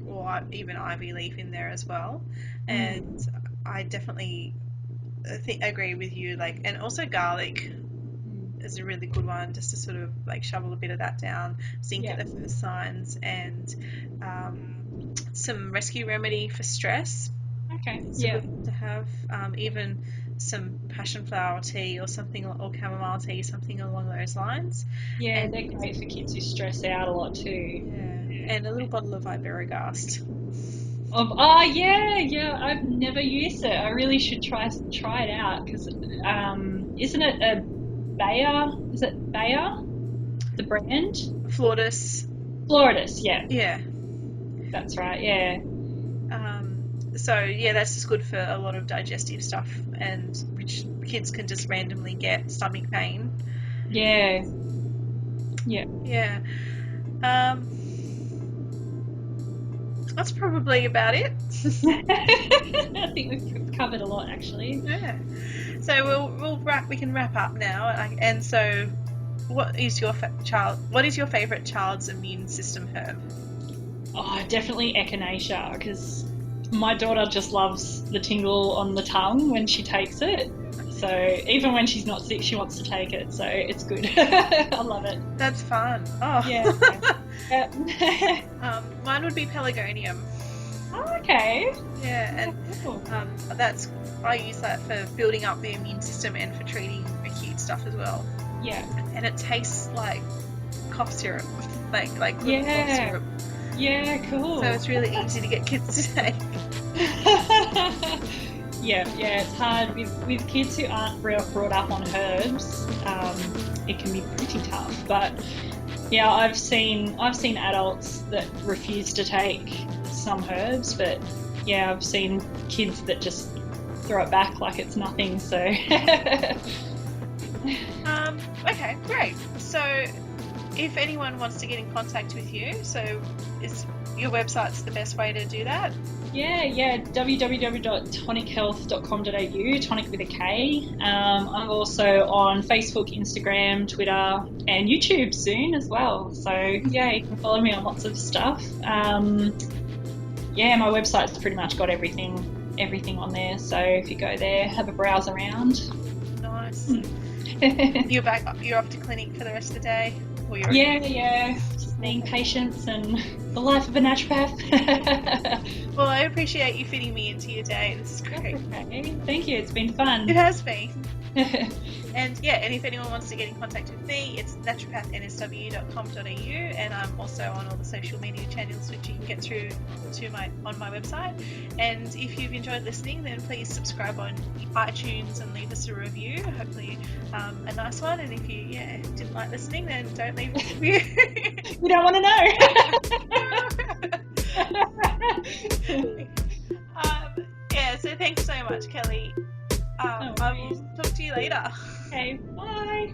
or even ivy leaf in there as well. And I definitely agree with you. And also garlic is a really good one, just to sort of shovel a bit of that down, zinc at the first signs, and some rescue remedy for stress. Okay. It's good to have even some passion flower tea or something, or chamomile tea, something along those lines. Yeah, and they're great for kids who stress out a lot too. Yeah, and a little bottle of Iberogast. Yeah, I've never used it. I really should try it out because isn't it a Bayer? Is it Bayer? The brand? Floridus, yeah. Yeah. That's right, yeah. So yeah, that's just good for a lot of digestive stuff, and which kids can just randomly get stomach pain. Yeah. That's probably about it. I think we've covered a lot actually. Yeah. So we can wrap up now, and so what is your favourite child's immune system herb? Oh, definitely echinacea, because my daughter just loves the tingle on the tongue when she takes it. So even when she's not sick, she wants to take it. So it's good. I love it. That's fun. Oh. Yeah. Mine would be pelargonium. Oh, okay. Yeah, and cool. I use that for building up the immune system and for treating acute stuff as well. Yeah. And it tastes like cough syrup, like cough syrup. Yeah, cool. So it's really easy to get kids to take. Yeah, it's hard with kids who aren't brought up on herbs. It can be pretty tough, but yeah, I've seen adults that refuse to take some herbs, but yeah, I've seen kids that just throw it back like it's nothing. So okay, great. So if anyone wants to get in contact with you, so is your website's the best way to do that? Yeah, www.tonikhealth.com.au, Tonik with a K. I'm also on Facebook, Instagram, Twitter, and YouTube soon as well. So yeah, you can follow me on lots of stuff. Yeah, my website's pretty much got everything on there. So if you go there, have a browse around. Nice. You're off to clinic for the rest of the day? Or Yeah. Just being patients and the life of a naturopath. Well, I appreciate you fitting me into your day. This is great. Okay. Thank you. It's been fun. It has been. And if anyone wants to get in contact with me, it's naturopathnsw.com.au, and I'm also on all the social media channels which you can get through on my website. And if you've enjoyed listening, then please subscribe on iTunes and leave us a review, hopefully a nice one. And if you didn't like listening, then don't leave a review. We don't want to know. So thanks so much, Kellie. I will talk to you later. Okay, bye.